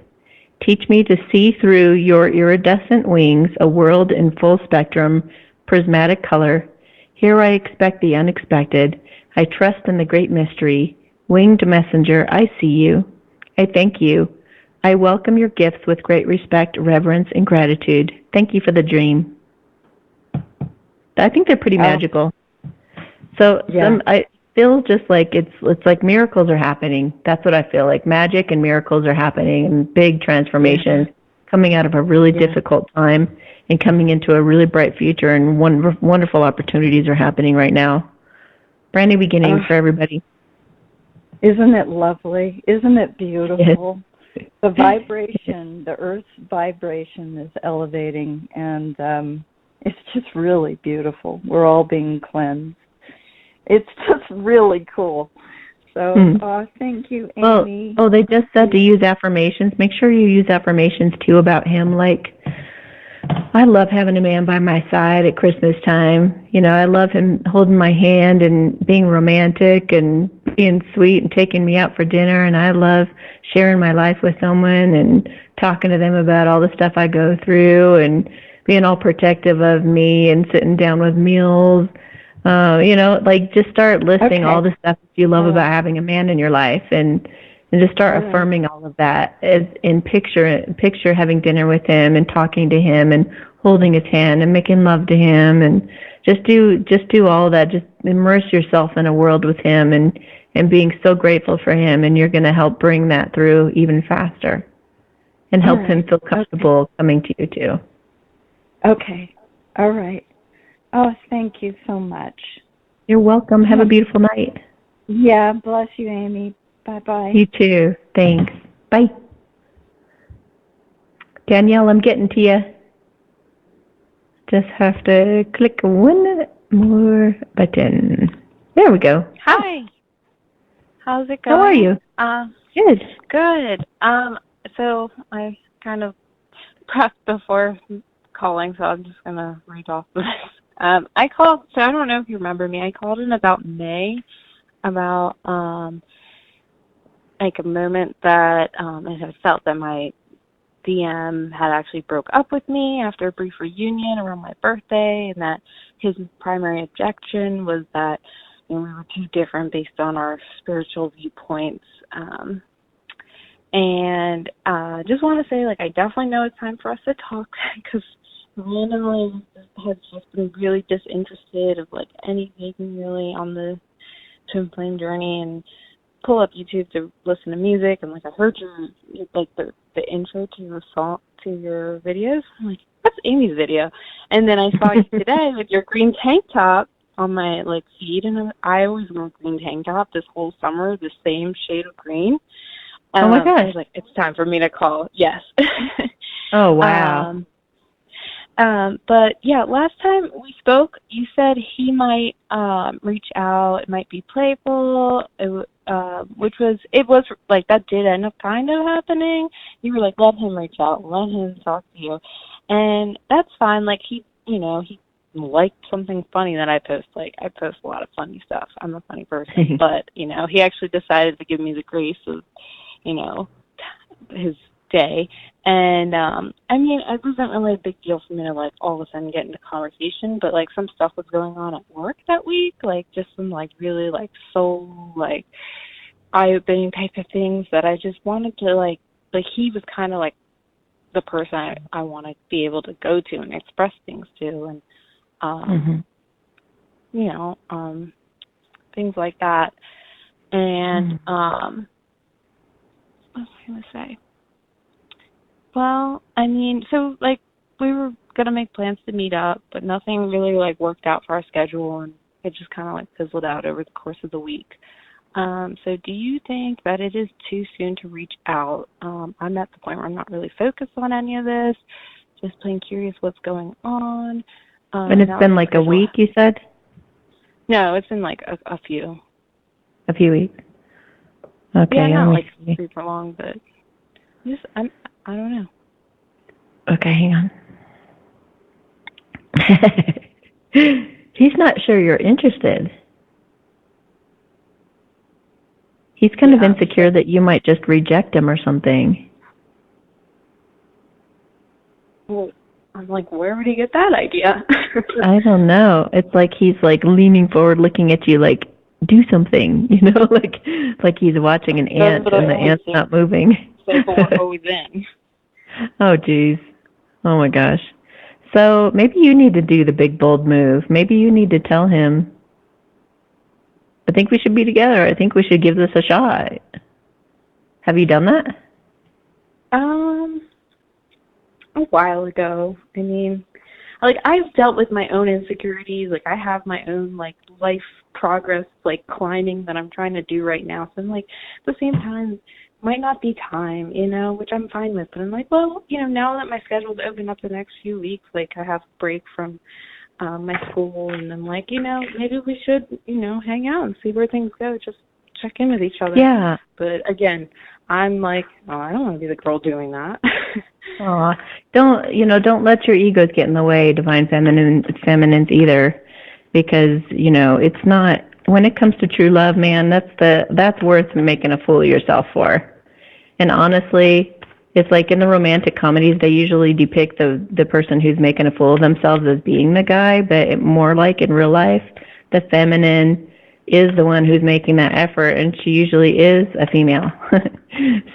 Teach me to see through your iridescent wings, a world in full spectrum, prismatic color. Here I expect the unexpected. I trust in the great mystery. Winged messenger, I see you. I thank you. I welcome your gifts with great respect, reverence, and gratitude. Thank you for the dream. I think they're pretty magical. So I feel just like it's like miracles are happening. That's what I feel like. Magic and miracles are happening, and big transformations coming out of a really difficult time and coming into a really bright future, and wonderful opportunities are happening right now. Brand new beginnings for everybody. Isn't it lovely? Isn't it beautiful? The vibration, the Earth's vibration is elevating, and it's just really beautiful. We're all being cleansed. It's just really cool. So, thank you, Amy. Well, they just said to use affirmations. Make sure you use affirmations, too, about him. Like, I love having a man by my side at Christmas time. You know, I love him holding my hand and being romantic and being sweet and taking me out for dinner. And I love sharing my life with someone and talking to them about all the stuff I go through and being all protective of me and sitting down with meals. You know, like just start listing all the stuff that you love about having a man in your life, and just start affirming all of that as in picture having dinner with him and talking to him and holding his hand and making love to him, and just do all that. Just immerse yourself in a world with him and being so grateful for him, and you're going to help bring that through even faster and help him feel comfortable coming to you too. Okay. All right. Oh, thank you so much. You're welcome. Have a beautiful night. Yeah, bless you, Amy. Bye-bye. You too. Thanks. Bye. Danielle, I'm getting to you. Just have to click one more button. There we go. Hi. How's it going? How are you? Good. Good. So I kind of prepped before calling, so I'm just going to read off this. I called, so I don't know if you remember me. I called in about May about like a moment that I had felt that my DM had actually broke up with me after a brief reunion around my birthday, and that his primary objection was that we were too different based on our spiritual viewpoints. And just want to say, like, I definitely know it's time for us to talk because randomly has just been really disinterested of like anything really on the twin flame journey, and pull up YouTube to listen to music, and like I heard your like the intro to your song, to your videos. I'm like, that's Amy's video. And then I saw you today with your green tank top on my like feed, and I always wear green tank top this whole summer, the same shade of green. Oh my gosh. I was like, it's time for me to call. Yes. Oh wow. But yeah, last time we spoke, you said he might reach out. It might be playful. Which was like that did end up kind of happening. You were like, let him reach out, let him talk to you, and that's fine. Like he liked something funny that I post. Like I post a lot of funny stuff. I'm a funny person, but he actually decided to give me the grace of his day. And I mean, it wasn't really a big deal for me to like all of a sudden get into conversation, but like some stuff was going on at work that week, like just some like really like soul like eye-opening type of things that I just wanted to like he was kind of like the person I want to be able to go to and express things to, and things like that. And what was I gonna say? Well, I mean, so, like, we were going to make plans to meet up, but nothing really, like, worked out for our schedule, and it just kind of, like, fizzled out over the course of the week. So do you think that it is too soon to reach out? I'm at the point where I'm not really focused on any of this, just plain curious what's going on. And it's been, like, a week, you said? No, it's in like a few. A few weeks. Okay. Yeah, not let like me see. super long, but I don't know. Okay, hang on. He's not sure you're interested. He's kind of insecure that you might just reject him or something. Well, I'm like, where would he get that idea? I don't know. It's like he's like leaning forward, looking at you, like do something, like he's watching an ant what I and the always ant's do. not moving. So we're always in. Oh, geez. Oh my gosh. So maybe you need to do the big bold move. Maybe you need to tell him, I think we should be together. I think we should give this a shot. Have you done that? A while ago. I mean, like, I've dealt with my own insecurities. Like, I have my own, like, life progress, like, climbing that I'm trying to do right now. So I'm like, at the same time, might not be time, which I'm fine with. But I'm like, well, now that my schedule's open up the next few weeks, like, I have a break from my school, and I'm like, maybe we should, hang out and see where things go. Just check in with each other. Yeah. But again, I'm like, oh, I don't want to be the girl doing that. Aw, don't let your egos get in the way, divine feminines either, because it's not. When it comes to true love, man, that's worth making a fool of yourself for. And honestly, it's like in the romantic comedies, they usually depict the person who's making a fool of themselves as being the guy, but more like in real life, the feminine is the one who's making that effort, and she usually is a female.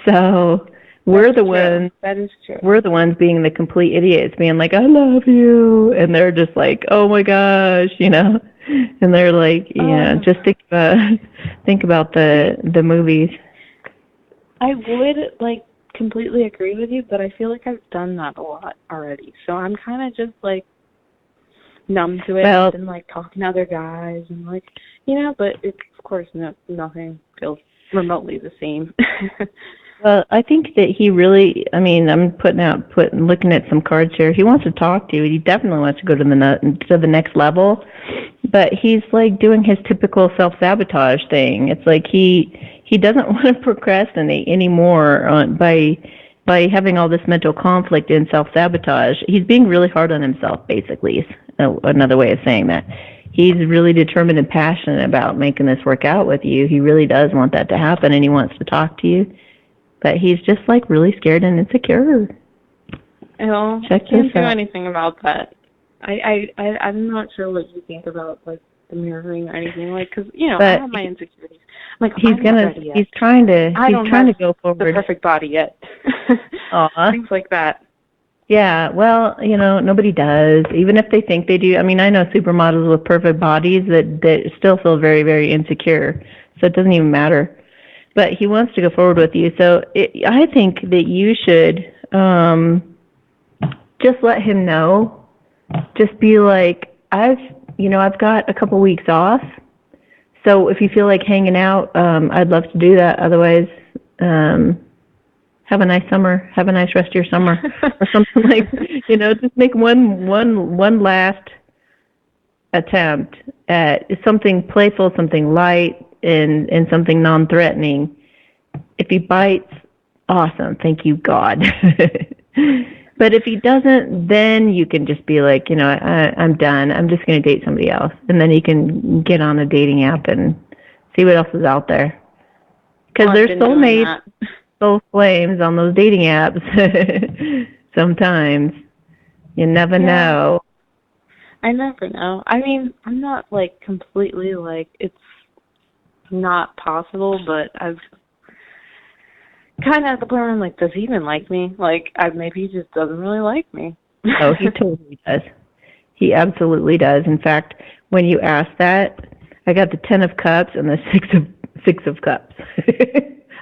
So we're the ones. That is true. We're the ones being the complete idiots, being like, "I love you," and they're just like, "Oh my gosh," and they're like, just think about the movies. I would like completely agree with you, but I feel like I've done that a lot already. So I'm kind of just like numb to it, and like talking to other guys, and like but it's of course nothing feels remotely the same. Well, I think that he really, I'm looking at some cards here. He wants to talk to you. He definitely wants to go to the next level, but he's like doing his typical self-sabotage thing. It's like he doesn't want to procrastinate anymore by having all this mental conflict and self-sabotage. He's being really hard on himself, basically, is another way of saying that. He's really determined and passionate about making this work out with you. He really does want that to happen, and he wants to talk to you. But he's just like really scared and insecure. I can't do anything about that. I'm not sure what you think about like the mirroring or anything, like, because I have my insecurities. I'm like, he's trying to go forward. The perfect body yet. Things like that. Yeah, well, nobody does, even if they think they do. I know supermodels with perfect bodies that still feel very, very insecure, so it doesn't even matter. But he wants to go forward with you, so I think that you should just let him know. Just be like, I've got a couple weeks off, so if you feel like hanging out, I'd love to do that. Otherwise, have a nice summer. Have a nice rest of your summer, or something like. Just make one last attempt at something playful, something light, and something non-threatening. If he bites, awesome, thank you God. But if he doesn't, then you can just be like, I'm done. I'm just going to date somebody else, and then you can get on a dating app and see what else is out there. Because there's soulmates, soul flames on those dating apps. Sometimes you never know. I never know. I'm not like completely like it's not possible, but I've kind of at the point where I'm like, does he even like me? Like, maybe he just doesn't really like me. Oh, he totally does. He absolutely does. In fact, when you asked that, I got the 10 of cups and the 6 of cups.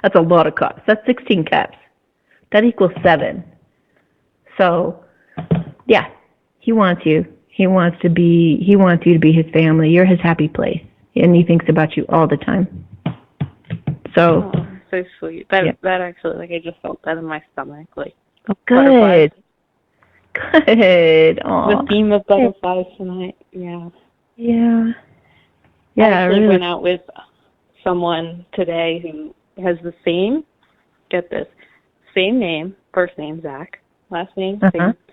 That's a lot of cups. That's 16 cups. That equals 7. So, yeah, he wants you. He wants you to be his family. You're his happy place, and he thinks about you all the time. So, so sweet. That actually, like, I just felt that in my stomach, like. Oh, good. Good. Aww. The theme of butterflies tonight. Yeah. Yeah. Yeah, I actually really. went out with someone today who has the same, get this, same name, first name Zach, last name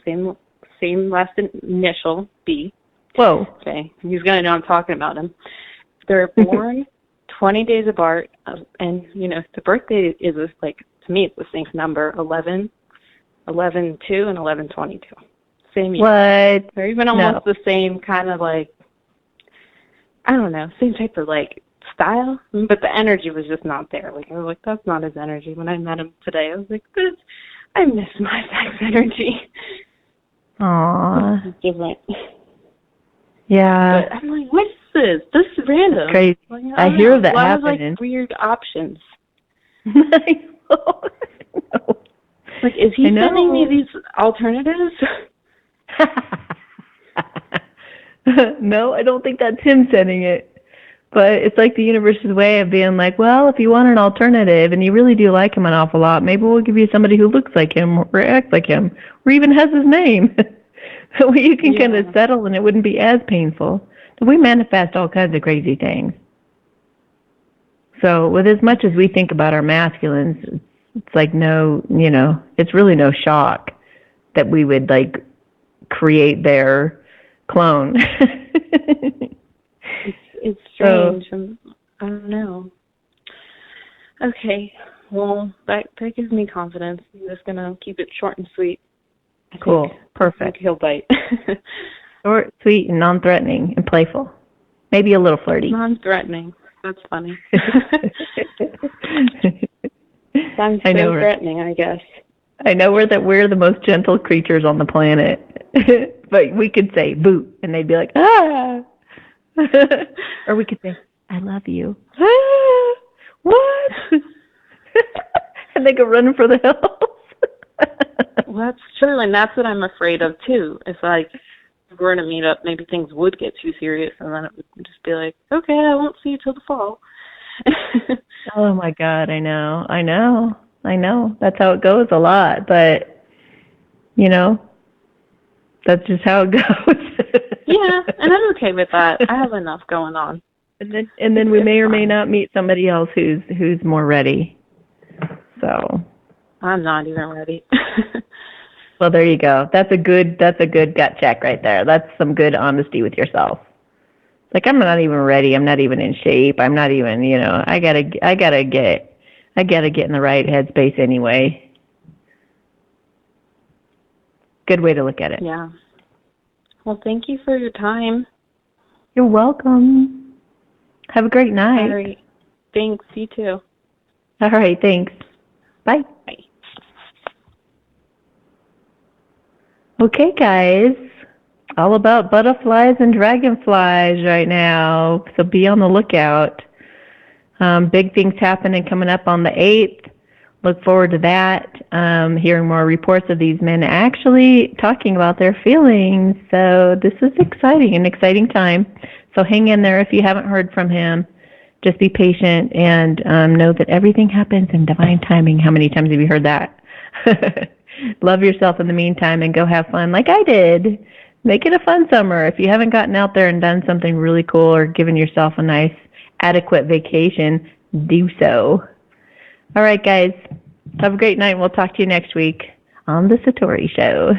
same last initial B. Whoa. Okay, he's gonna know I'm talking about him. They're born 20 days apart, and the birthday is like, to me it's the same number, 11/2 and 11/22. Same year. What? They're even almost the same kind of like, I don't know, same type of like style, but the energy was just not there. Like I was like, that's not his energy. When I met him today, I was like, I miss my sex energy. Aww. It's different. Yeah. But I'm like, what is this? This is random. Crazy. Like, I hear of that a lot of happening. like weird options. I know. Like, is he sending me these alternatives? No, I don't think that's him sending it. But it's like the universe's way of being like, well, if you want an alternative and you really do like him an awful lot, maybe we'll give you somebody who looks like him or acts like him or even has his name. So you can kind of settle and it wouldn't be as painful. We manifest all kinds of crazy things. So with as much as we think about our masculines, it's like it's really no shock that we would like create their clone. It's strange. I don't know. Okay. Well, that gives me confidence. I'm just gonna keep it short and sweet. Cool. Perfect. I think he'll bite. Short, sweet, and non-threatening and playful. Maybe a little flirty. Non-threatening. That's funny. I'm I know threatening, I guess. I know we're the most gentle creatures on the planet. But we could say boot and they'd be like, ah. Or we could say, I love you. Ah, what? And they go running for the hills. Well, that's true, and that's what I'm afraid of too. It's like, if we're gonna meet up, maybe things would get too serious, and then it would just be like, okay, I won't see you till the fall. Oh my God, I know. That's how it goes a lot, but that's just how it goes. Yeah, and I'm okay with that. I have enough going on. And then we may or may not meet somebody else who's more ready. So I'm not even ready. Well, there you go. That's a good gut check right there. That's some good honesty with yourself. Like, I'm not even ready. I'm not even in shape. I'm not even, I gotta get in the right headspace anyway. Good way to look at it. Yeah. Well, thank you for your time. You're welcome. Have a great night. All right. Thanks. You too. All right. Thanks. Bye. Bye. Okay, guys. All about butterflies and dragonflies right now. So be on the lookout. Big things happening coming up on the 8th. Look forward to that. Hearing more reports of these men actually talking about their feelings. So this is an exciting time. So hang in there if you haven't heard from him. Just be patient and know that everything happens in divine timing. How many times have you heard that? Love yourself in the meantime and go have fun like I did. Make it a fun summer. If you haven't gotten out there and done something really cool or given yourself a nice, adequate vacation, do so. All right, guys. Have a great night. We'll talk to you next week on the Satori Show.